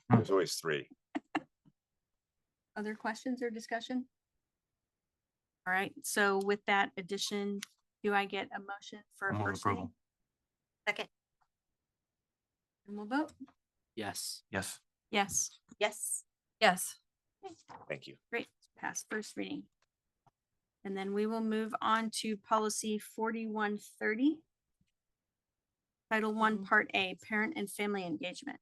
There's always 3. Other questions or discussion? All right, so with that addition, do I get a motion for Move first approval. reading? Second. And we'll vote. Yes. Yes. Yes, Yes. Yes. Thank you. great, pass first reading. And then we will move on to policy 4130. Title I, Part A, Parent and Family Engagement.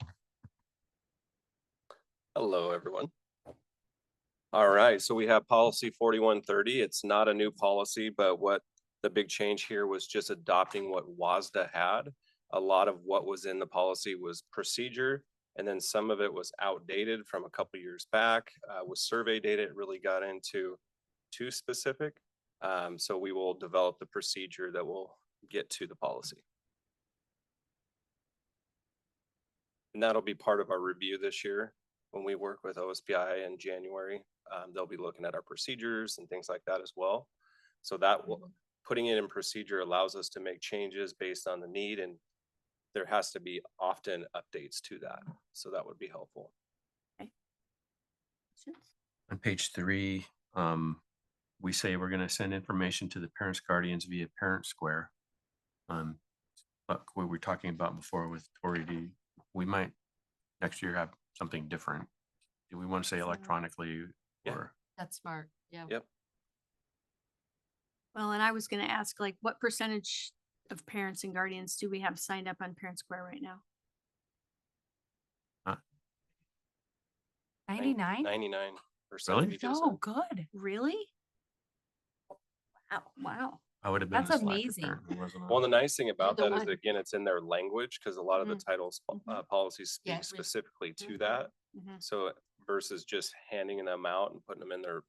Hello, everyone. All right, so we have policy 4130. It's not a new policy, but what the big change here was just adopting what WASDA had. A lot of what was in the policy was procedure, and then some of it was outdated from a couple years back. With survey data, it really got into too specific. So we will develop the procedure that will get to the policy. And that'll be part of our review this year. When we work with OSPI in January, they'll be looking at our procedures and things like that as well. So that putting it in procedure allows us to make changes based on the need, and there has to be often updates to that. So that would be helpful. On page 3, we say we're gonna send information to the parents, guardians via Parent Square. But what we were talking about before with Tori D, we might next year have something different. Do we want to say electronically or? That's smart. Yeah. Yep. Well, and I was gonna ask, like, what percentage of parents and guardians do we have signed up on Parent Square right now? 99? 99%. Really? So good. Really? Wow. Wow. I would have been. That's the slacker amazing. parent who wasn't on. Well, the nice thing about the that is, one. again, it's in their language, because a lot of the titles, policies Yeah, speak specifically to that. So versus just handing them out and putting them in their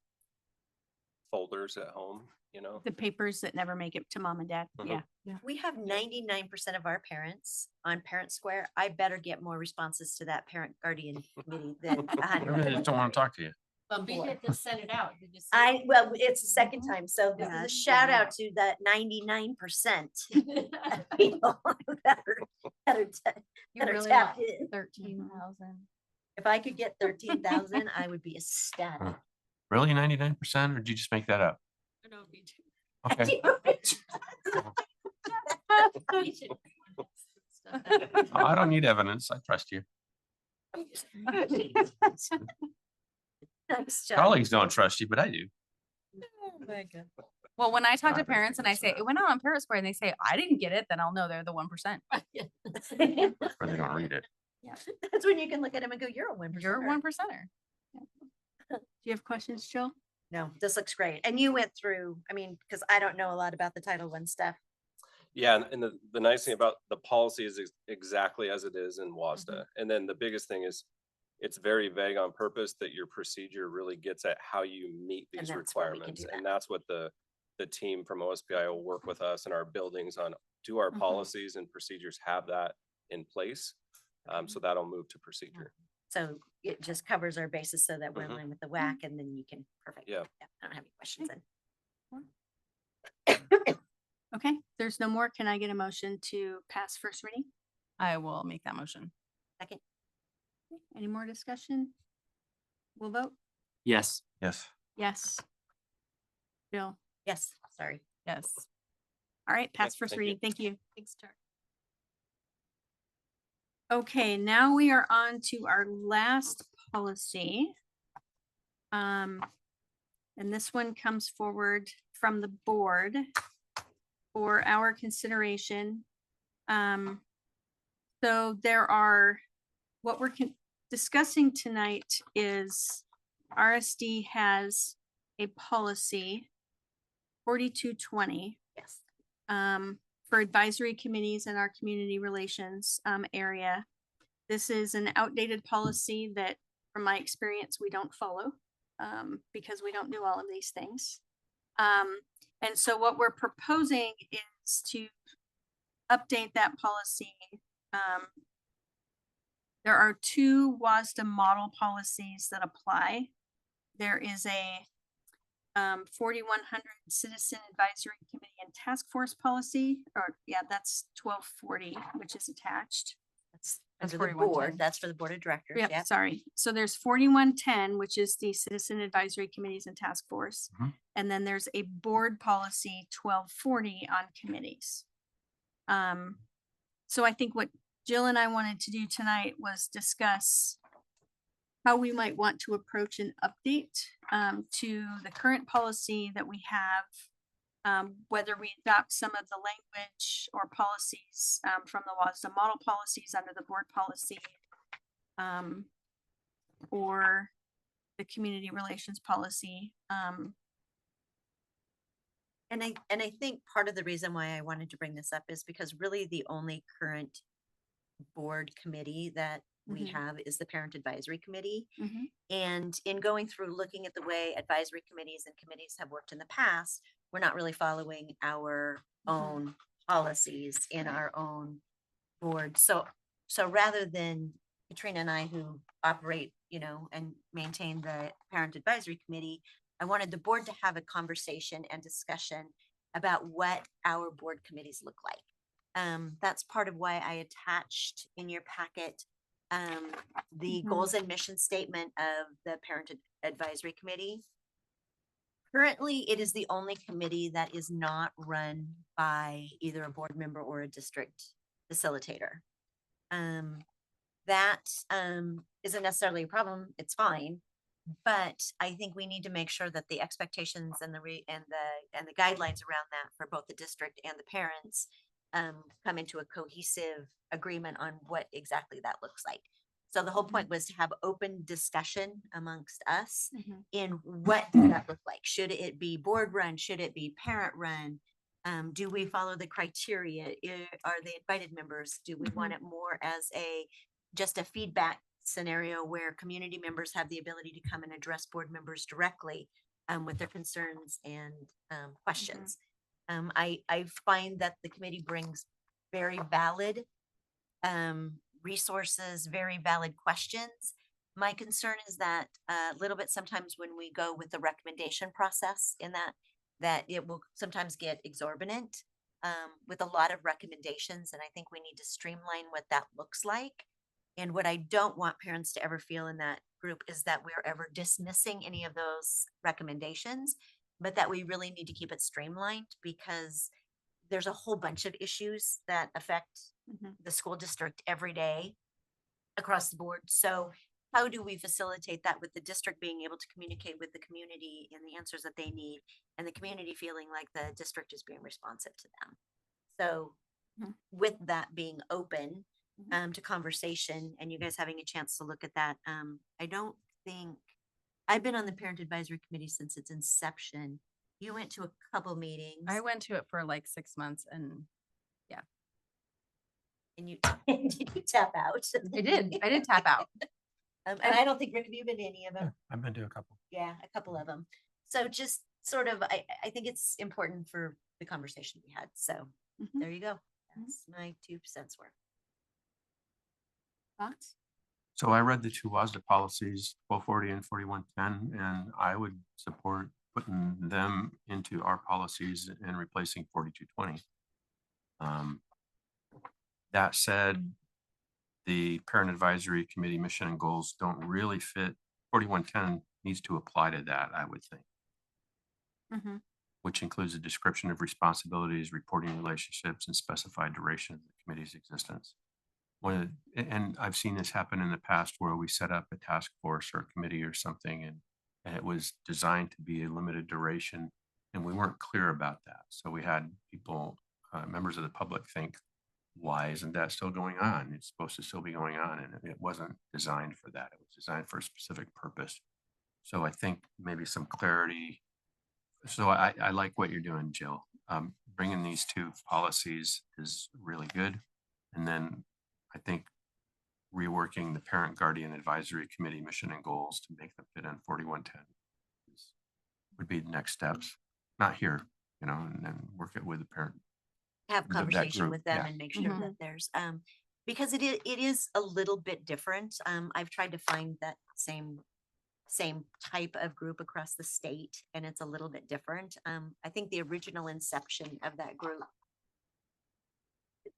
folders at home, you know? The papers that never make it to mom and dad. Mhm. Yeah. We have 99% of our parents on Parent Square. I better get more responses to that parent guardian committee than Maybe they just don't want to talk to you. But we had to send it out. Did you see? well, it's the second time, so this Yeah. is a shout out to that 99% people that are You really tapped want in. 13,000. If I could get 13,000, I would be ecstatic. Really, 99%, or did you just make that up? No, me too. Okay. Me too. I don't need evidence. I trust you. Thanks, John. Colleagues don't trust you, but I do. Oh my God. Well, when I talk to Not parents and I say it went out on Parent Square and they say I didn't get it, then I'll know they're the 1%. Or they don't read it. That's when you can look at them and go, you're a 1%. You're a 1%er. Do you have questions, Jill? No, this looks great. And you went through, I mean, because I don't know a lot about the Title I stuff. Yeah, and the nice thing about the policy is exactly as it is in WASDA. And then the biggest thing is it's very vague on purpose that your procedure really gets at how you meet And these that's where we can requirements. do And that's what the team from OSPI will work with us in our buildings on. Do our policies and procedures have that in place? So that'll move to procedure. So it just covers our bases so that we're in line with the WAC, and then you can, perfect. Yeah. I don't have any questions then. Okay, there's no more. Can I get a motion to pass first reading? I will make that motion. Second. Any more discussion? We'll vote. Yes. Yes. Yes. Jill. Yes, sorry. Yes. All right, pass first thank you. reading. Thank you. Thanks, Tara. Okay, now we are on to our last policy. And this one comes forward from the board for our consideration. So there are, what we're discussing tonight is RSD has a policy 4220. Yes. For advisory committees in our community relations area. This is an outdated policy that, from my experience, we don't follow because we don't do all of these things. And so what we're proposing is to update that policy. There are two WASDA model policies that apply. There is a 4100 Citizen Advisory Committee and Task Force policy, or yeah, that's 1240, which is attached. That's for the board. That's for the board of directors. Yep, Yeah. sorry. So there's 4110, which is the Citizen Advisory Committees and Task Force. And then there's a board policy 1240 on committees. So I think what Jill and I wanted to do tonight was discuss how we might want to approach an update to the current policy that we have, whether we adopt some of the language or policies from the WASDA model policies under the board policy, or the community relations policy. And I think part of the reason why I wanted to bring this up is because really the only current board committee that we have is the Parent Advisory Committee. And in going through looking at the way advisory committees and committees have worked in the past, we're not really following our own policies in our own board. So rather than Katrina and I, who operate, and maintain the Parent Advisory Committee, I wanted the board to have a conversation and discussion about what our board committees look like. That's part of why I attached in your packet the goals and mission statement of the Parent Advisory Committee. Currently, it is the only committee that is not run by either a board member or a district facilitator. That isn't necessarily a problem. It's fine. But I think we need to make sure that the expectations and the guidelines around that for both the district and the parents come into a cohesive agreement on what exactly that looks like. So the whole point was to have open discussion amongst us in what does that look like? Should it be board run? Should it be parent run? Do we follow the criteria? Are they invited members? Do we want it more as just a feedback scenario where community members have the ability to come and address board members directly with their concerns and questions? I find that the committee brings very valid resources, very valid questions. My concern is that a little bit sometimes when we go with the recommendation process in that it will sometimes get exorbitant with a lot of recommendations. And I think we need to streamline what that looks like. And what I don't want parents to ever feel in that group is that we're ever dismissing any of those recommendations, but that we really need to keep it streamlined because there's a whole bunch of issues that affect the school district every day across the board. So how do we facilitate that with the district being able to communicate with the community and the answers that they need and the community feeling like the district is being responsive to them? So with that being open to conversation and you guys having a chance to look at that, I don't think I've been on the parent advisory committee since its inception. You went to a couple meetings. I went to it for like 6 months and yeah. And you did you tap out? I did tap out. And I don't think Rick, have you been to any of them? I've been to a couple. Yeah, a couple of them. So just sort of, I think it's important for the conversation we had. So there you go. That's my 2 cents worth. Thoughts? So I read the two WASDA policies, 1240 and 4110, and I would support putting them into our policies and replacing 4220. That said, the parent advisory committee mission and goals don't really fit. 4110 needs to apply to that, I would think, which includes a description of responsibilities, reporting relationships, and specified duration of the committee's existence. And I've seen this happen in the past where we set up a task force or a committee or something, and it was designed to be a limited duration, and we weren't clear about that. So we had people, members of the public think, why isn't that still going on? It's supposed to still be going on, and it wasn't designed for that. It was designed for a specific purpose. So I think maybe some clarity. So I like what you're doing, Jill. Bringing these two policies is really good. And then I think reworking the parent guardian advisory committee mission and goals to make them fit in 4110 would be the next steps. Not here, and then work it with the parent. Have that conversation group, with them yeah. and make sure that there's because it is a little bit different. I've tried to find that same type of group across the state, and it's a little bit different. I think the original inception of that group,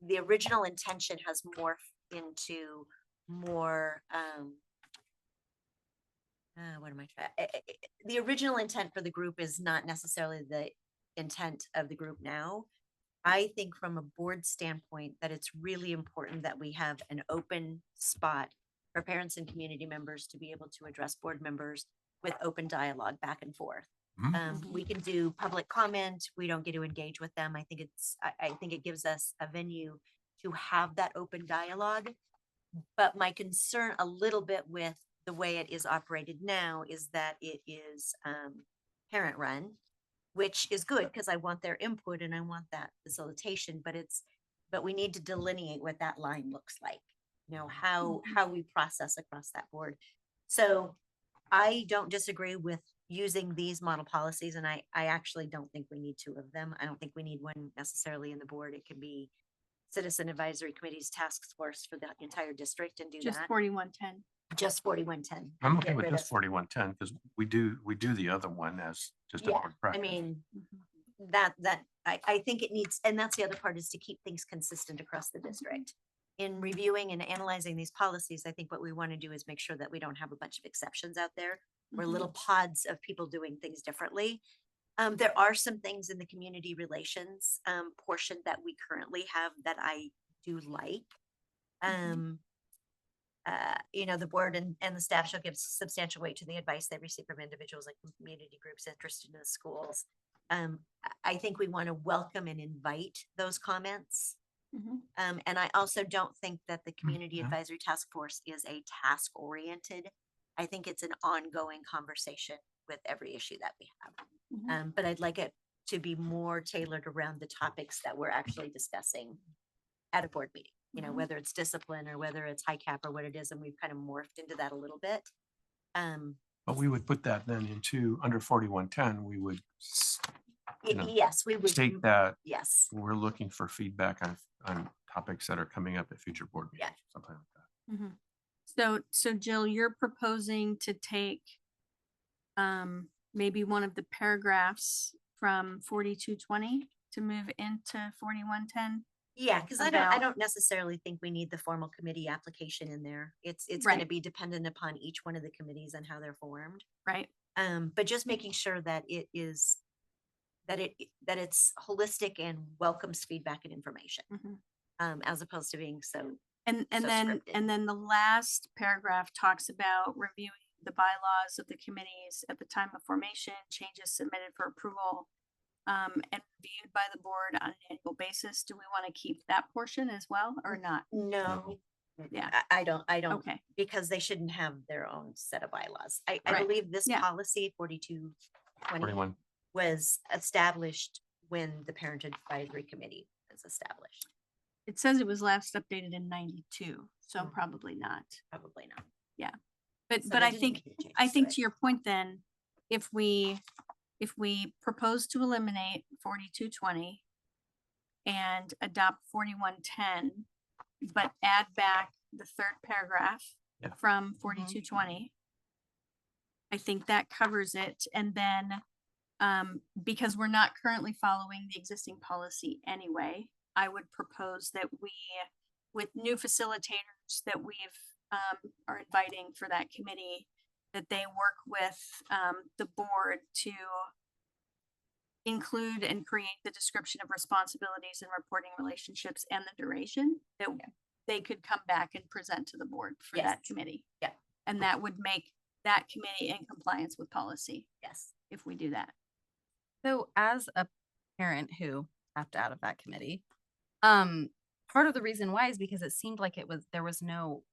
the original intention has morphed into more what am I trying? The original intent for the group is not necessarily the intent of the group now. I think from a board standpoint that it's really important that we have an open spot for parents and community members to be able to address board members with open dialogue back and forth. We can do public comment. We don't get to engage with them. I think it gives us a venue to have that open dialogue. But my concern a little bit with the way it is operated now is that it is parent run, which is good because I want their input and I want that facilitation, but we need to delineate what that line looks like, how we process across that board. So I don't disagree with using these model policies, and I actually don't think we need 2 of them. I don't think we need one necessarily in the board. It can be citizen advisory committees task force for the entire district and do Just that. 4110. Just 4110. I'm okay with just 4110 because we do the other one as just a board practice. I mean, I think it needs, and that's the other part, is to keep things consistent across the district. In reviewing and analyzing these policies, I think what we want to do is make sure that we don't have a bunch of exceptions out there or little pods of people doing things differently. There are some things in the community relations portion that we currently have that I do like. The board and the staff shall give substantial weight to the advice they receive from individuals and community groups interested in the schools. I think we want to welcome and invite those comments. And I also don't think that the Community yeah. Advisory Task Force is a task oriented. I think it's an ongoing conversation with every issue that we have. But I'd like it to be more tailored around the topics that we're actually discussing at a board meeting, whether it's discipline or whether it's high cap or what it is. And we've kind of morphed into that a little bit. But we would put that then into under 4110, we would Yes, we would. state that Yes. we're looking for feedback on topics that are coming up at future board meetings, something like that. So Jill, you're proposing to take maybe one of the paragraphs from 4220 to move into 4110? Yeah, because I about- don't necessarily think we need the formal committee application in there. It's going to Right. be dependent upon each one of the committees and how they're formed. Right. But just making sure that it is that it's holistic and welcomes feedback and information. As opposed to being so And so then scripted. the last paragraph talks about reviewing the bylaws of the committees at the time of formation, changes submitted for approval, and reviewed by the board on an annual basis. Do we want to keep that portion as well or not? No. Yeah. I don't, Okay. because they shouldn't have their own set of bylaws. I Right. believe this Yeah. policy 4220 41. was established when the Parent Advisory Committee was established. It says it was last updated in 92, so probably not. Probably not. Yeah. But So but they I didn't think make any changes to it. to your point then, if we propose to eliminate 4220 and adopt 4110, but add back the third paragraph Yeah. from 4220, I think that covers it. And then because we're not currently following the existing policy anyway, I would propose that we, with new facilitators that we've are inviting for that committee, that they work with the board to include and create the description of responsibilities and reporting relationships and the duration that they could come back and present to the board for that Yes. committee. Yeah. And that would make that committee in compliance with policy Yes. if we do that. So as a parent who opted out of that committee, part of the reason why is because it seemed like there was no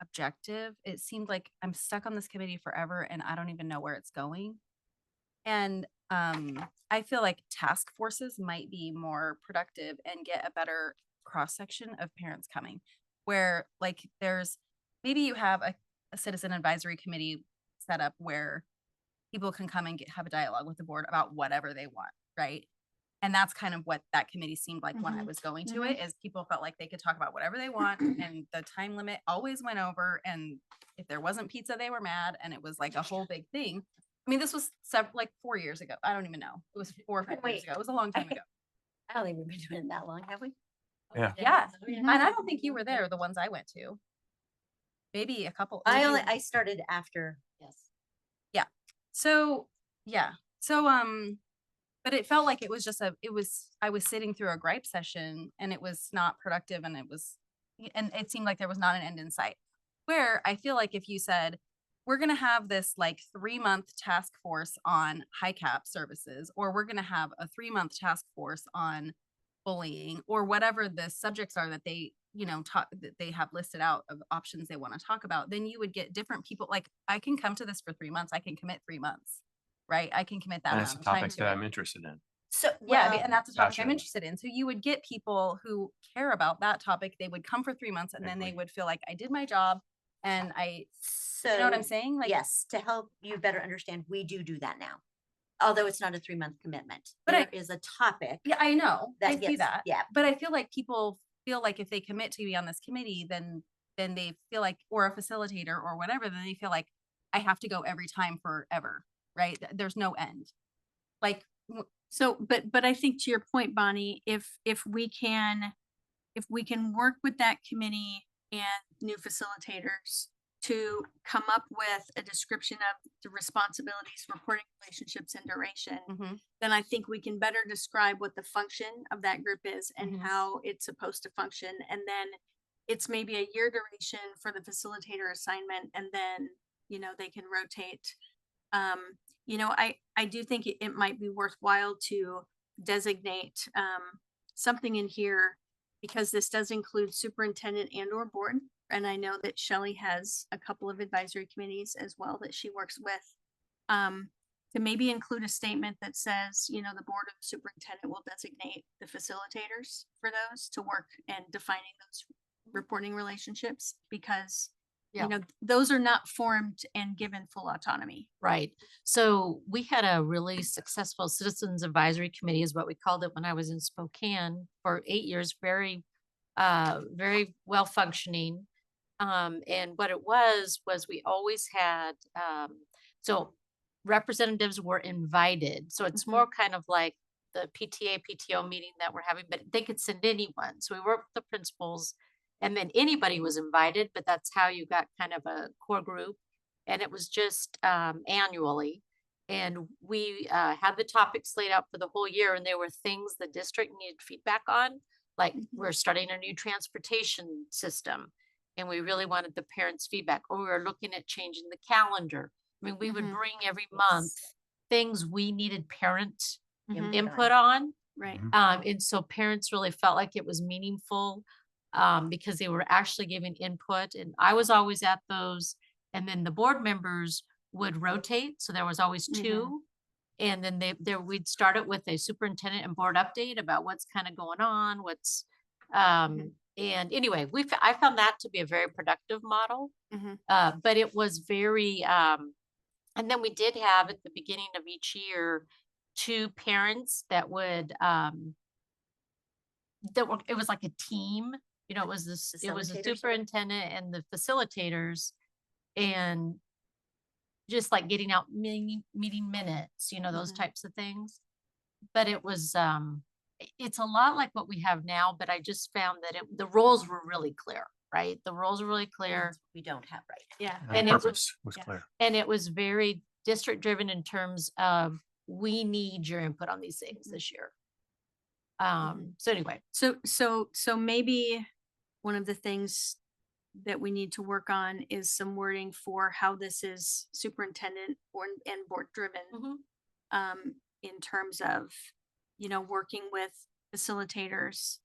objective. It seemed like I'm stuck on this committee forever and I don't even know where it's going. And I feel like task forces might be more productive and get a better cross-section of parents coming, where like maybe you have a citizen advisory committee set up where people can come and have a dialogue with the board about whatever they want, right? And that's kind of what that committee seemed like when I was going to it, is people felt like they could talk about whatever they want and the time limit always went over. And if there wasn't pizza, they were mad. And it was like a whole big thing. I mean, this was like 4 years ago. I don't even know. It was 4 or 5 years ago. It was a long time ago. I don't think we've been doing it that long, have we? Yeah. Yeah. And I don't think you were there, the ones I went to. Maybe a couple. I started after. Yes. Yeah. So, yeah. So, but it felt like it was just I was sitting through a gripe session and it was not productive and it seemed like there was not an end in sight. Where I feel like if you said, we're going to have this like 3-month task force on high cap services, or we're going to have a 3-month task force on bullying, or whatever the subjects are that they, that they have listed out of options they want to talk about, then you would get different people. Like, I can come to this for 3 months. I can commit 3 months, right? I can commit that And amount that's a of time topic to that it. I'm interested in. So Yeah, and that's a topic I'm Gotcha. interested in. So you would get people who care about that topic. They would come for 3 months and then they would feel like I did my job and So you know what I'm saying? Like, yes, to help you better understand, we do that now. Although it's not a 3-month commitment, But there is a topic. yeah, I know. That I see gets- that. yeah. But I feel like people feel like if they commit to be on this committee, then they feel like, or a facilitator or whatever, then they feel like I have to go every time forever, right? There's no end. Like, So, but I think to your point, Bonnie, if we can work with that committee and new facilitators to come up with a description of the responsibilities, reporting relationships, and duration, then I think we can better describe what the function of that group is and how it's supposed to function. And then it's maybe a year duration for the facilitator assignment, and then, you know, they can rotate. You know, I do think it might be worthwhile to designate something in here, because this does include superintendent and or board. And I know that Shelley has a couple of advisory committees as well that she works with. To maybe include a statement that says, you know, the board of the superintendent will designate the facilitators for those to work and defining those reporting relationships, because you know, those are not formed and given full autonomy. Right. So we had a really successful citizens advisory committee is what we called it when I was in Spokane for 8 years, very well functioning. And what it was we always had, so representatives were invited. So it's more kind of like the PTA, PTO meeting that we're having, but they could send anyone. So we worked with the principals, and then anybody was invited, but that's how you got kind of a core group. And it was just annually. And we had the topics laid out for the whole year, and there were things the district needed feedback on, like we're starting a new transportation system, and we really wanted the parents' feedback, or we were looking at changing the calendar. I mean, we would bring every month things we needed parent input on. Right. And so parents really felt like it was meaningful because they were actually giving input, and I was always at those. And then the board members would rotate. So there was always two. And then we'd start it with a superintendent and board update about what's kind of going on, and anyway, I found that to be a very productive model. But it was very, and then we did have at the beginning of each year, 2 parents that would, it was like a team, you know, it was the superintendent and the facilitators, and just like getting out meeting minutes, you know, those types of things. But it was, it's a lot like what we have now, but I just found that the roles were really clear, right? The roles were really clear. We don't have right. Yeah. And the purpose was clear. And it was very district driven in terms of, we need your input on these things this year. So anyway, so maybe one of the things that we need to work on is some wording for how this is superintendent and board driven, in terms of, you know, working with facilitators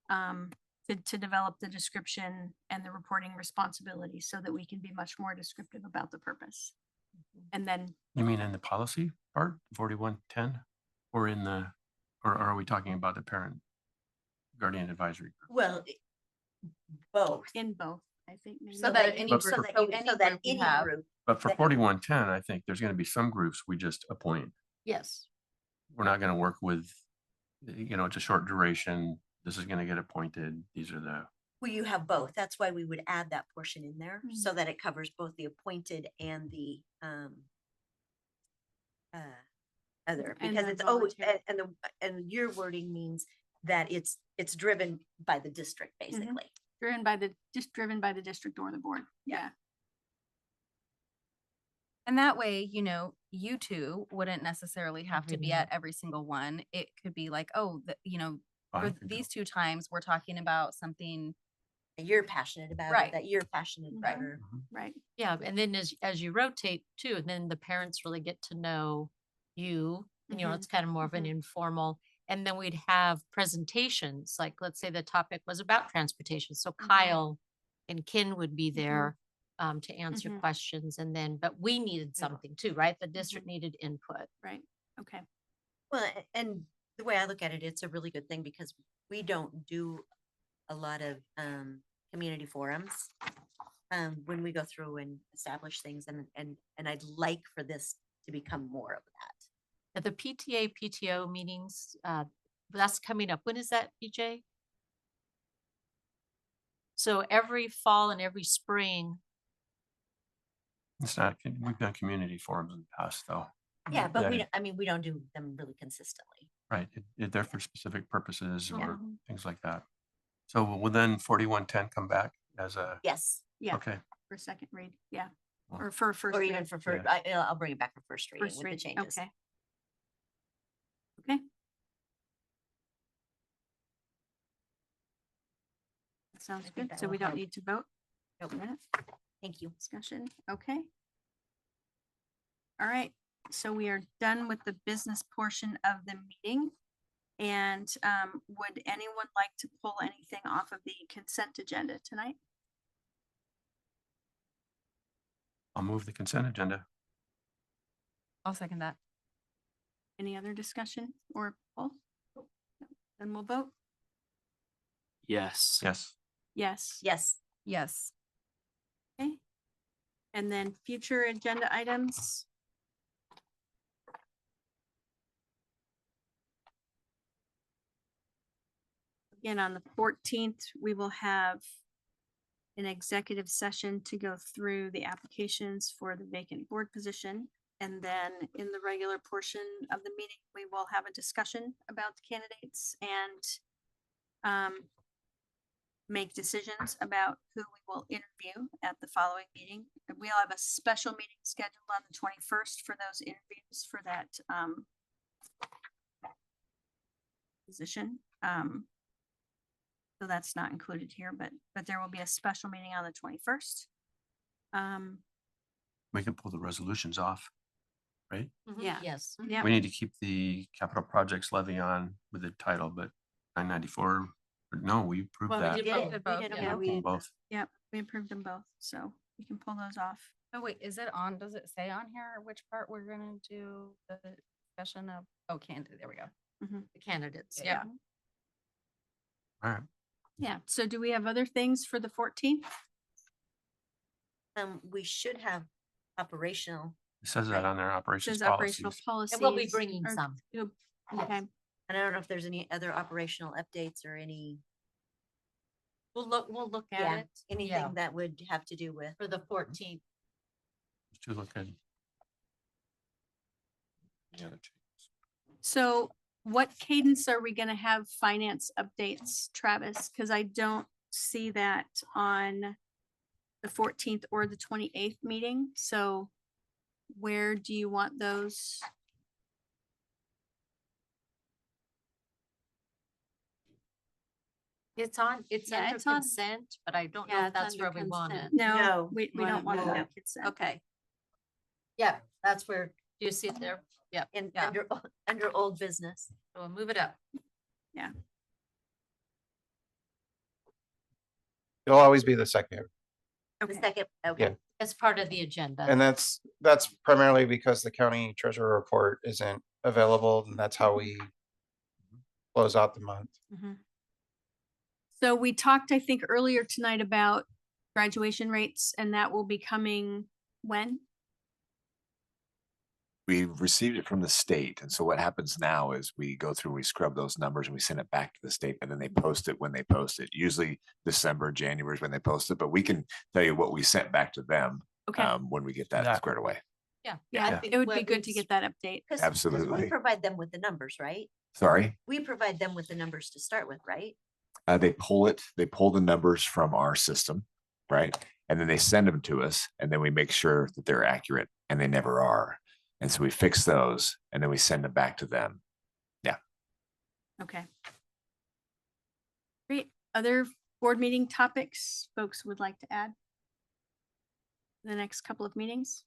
to develop the description and the reporting responsibilities, so that we can be much more descriptive about the purpose. And then, You mean in the policy part, 4110, or or are we talking about the parent guardian advisory group? Well, both. In both, I think. Maybe. So that any But group, for- any group. But for 4110, I think there's going to be some groups we just appoint. yes. We're not going to work with, you know, it's a short duration. This is going to get appointed. These are the, Well, you have both. That's why we would add that portion in there, so that it covers both the appointed and the other, And because the it's volunteer. and your wording means that it's driven by the district, basically. driven by the district or the board. Yeah. And that way, you know, you two wouldn't necessarily have to be at every single one. It could be like, oh, you know, for these 2 times, we're talking about something That you're passionate about, Right. it, that you're passionate about, or Right. Yeah. And then as you rotate too, then the parents really get to know you, and, you know, it's kind of more of an informal. And then we'd have presentations, like, let's say the topic was about transportation. So Kyle and Ken would be there to answer questions. And then, but we needed something too, right? The district needed input. Right. Okay. well, and the way I look at it, it's a really good thing, because we don't do a lot of community forums when we go through and establish things, and I'd like for this to become more of that. At the PTA, PTO meetings, that's coming up. When is that, BJ? So every fall and every spring. it's not, we've done community forums in the past though. Yeah, but That- we don't do them really consistently. Right, they're for specific purposes or Yeah. things like that. So will then 4110 come back as a? Yes. Yeah. Okay, For second read, yeah, or for first Or read. even for first, I'll bring it back for first reading First with the read, changes. okay. Okay. That sounds think good. that So will we don't help. need to vote? Nope. A minute. Thank you. Discussion, okay. All right, so we are done with the business portion of the meeting. And would anyone like to pull anything off of the consent agenda tonight? I'll move the consent agenda. I'll second that. Any other discussion or poll? Then we'll vote. Yes. Yes. Yes. Yes. Yes. Okay. And then future agenda items. Again, on the 14th, we will have an executive session to go through the applications for the vacant board position. And then in the regular portion of the meeting, we will have a discussion about the candidates and make decisions about who we will interview at the following meeting. And we'll have a special meeting scheduled on the 21st for those interviews for that position. So that's not included here, but there will be a special meeting on the 21st. We can pull the resolutions off, right? Yeah. Yes. Yeah. We need to keep the capital projects levy on with the title, but 994, no, we approved Well, that. we did both. We both, did yeah. approve it. Both. Yep, we approved them both, so we can pull those off. Oh, wait, is it on? Does it say on here which part we're gonna do the discussion of? Oh, candidate, there we go. The candidates. Yeah. All right. Yeah, so do we have other things for the 14th? We should have operational. It says that on their operations Says operational policies. policies. And we'll be bringing or- some. Okay, And I don't know if there's any other operational updates or any, We'll look at yeah, it. anything that would have to do with. For the 14th. To look good. Any other changes? so what cadence are we gonna have finance updates, Travis? Because I don't see that on the 14th or the 28th meeting, so where do you want those? It's on, it's Yeah, under it's on- consent, but I don't know Yeah, if that's where we want it. No, we don't want it no. on consent. Okay. Yeah, that's where, do you see it there? Yeah. And Yeah. under old business. So we'll move it up. Yeah. It'll always be the second. The second, okay. Yeah. As part of the agenda. And that's primarily because the county treasurer report isn't available, and that's how we close out the month. Mhm. So we talked, I think, earlier tonight about graduation rates, and that will be coming when? We received it from the state. And so what happens now is we go through, we scrub those numbers and we send it back to the state and then they post it when they post it. Usually December, January is when they post it, but we can tell you what we sent back to them Okay. when we get that Yeah. squared away. Yeah. Yeah, I think it would be what good to we've- get that update. We Absolutely. provide them with the numbers, right? Sorry. We provide them with the numbers to start with, right? They pull the numbers from our system, right? And then they send them to us and then we make sure that they're accurate and they never are. And so we fix those and then we send them back to them. Yeah. Okay. Great. Other board meeting topics folks would like to add? The next couple of meetings?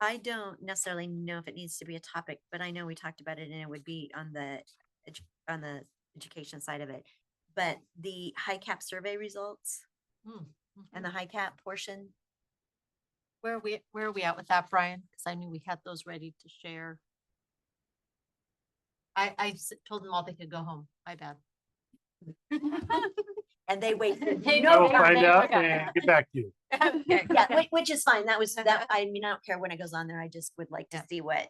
I don't necessarily know if it needs to be a topic, but I know we talked about it and it would be on the education side of it. But the high cap survey results and the high cap portion. Where are we at with that, Brian? Because I knew we had those ready to share. I told them all they could go home. My bad. And they wait. They I'll know find they out forgot. and get back to you. Okay. Yeah, which is fine. That was that. I mean, I don't care when it goes on there. I just would like to see what.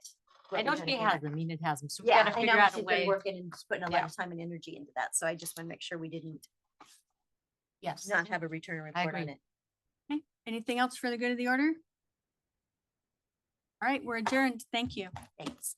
I know we're she gonna has get. them. Enid has them. So we Yeah, gotta I figure know out a she's way. been working and just putting a lot Yeah. of time and energy into that. So I just want to make sure we didn't Yes. not have a return report on agree. it. Okay. Anything else for the good of the order? All right, we're adjourned. Thank you. Thanks.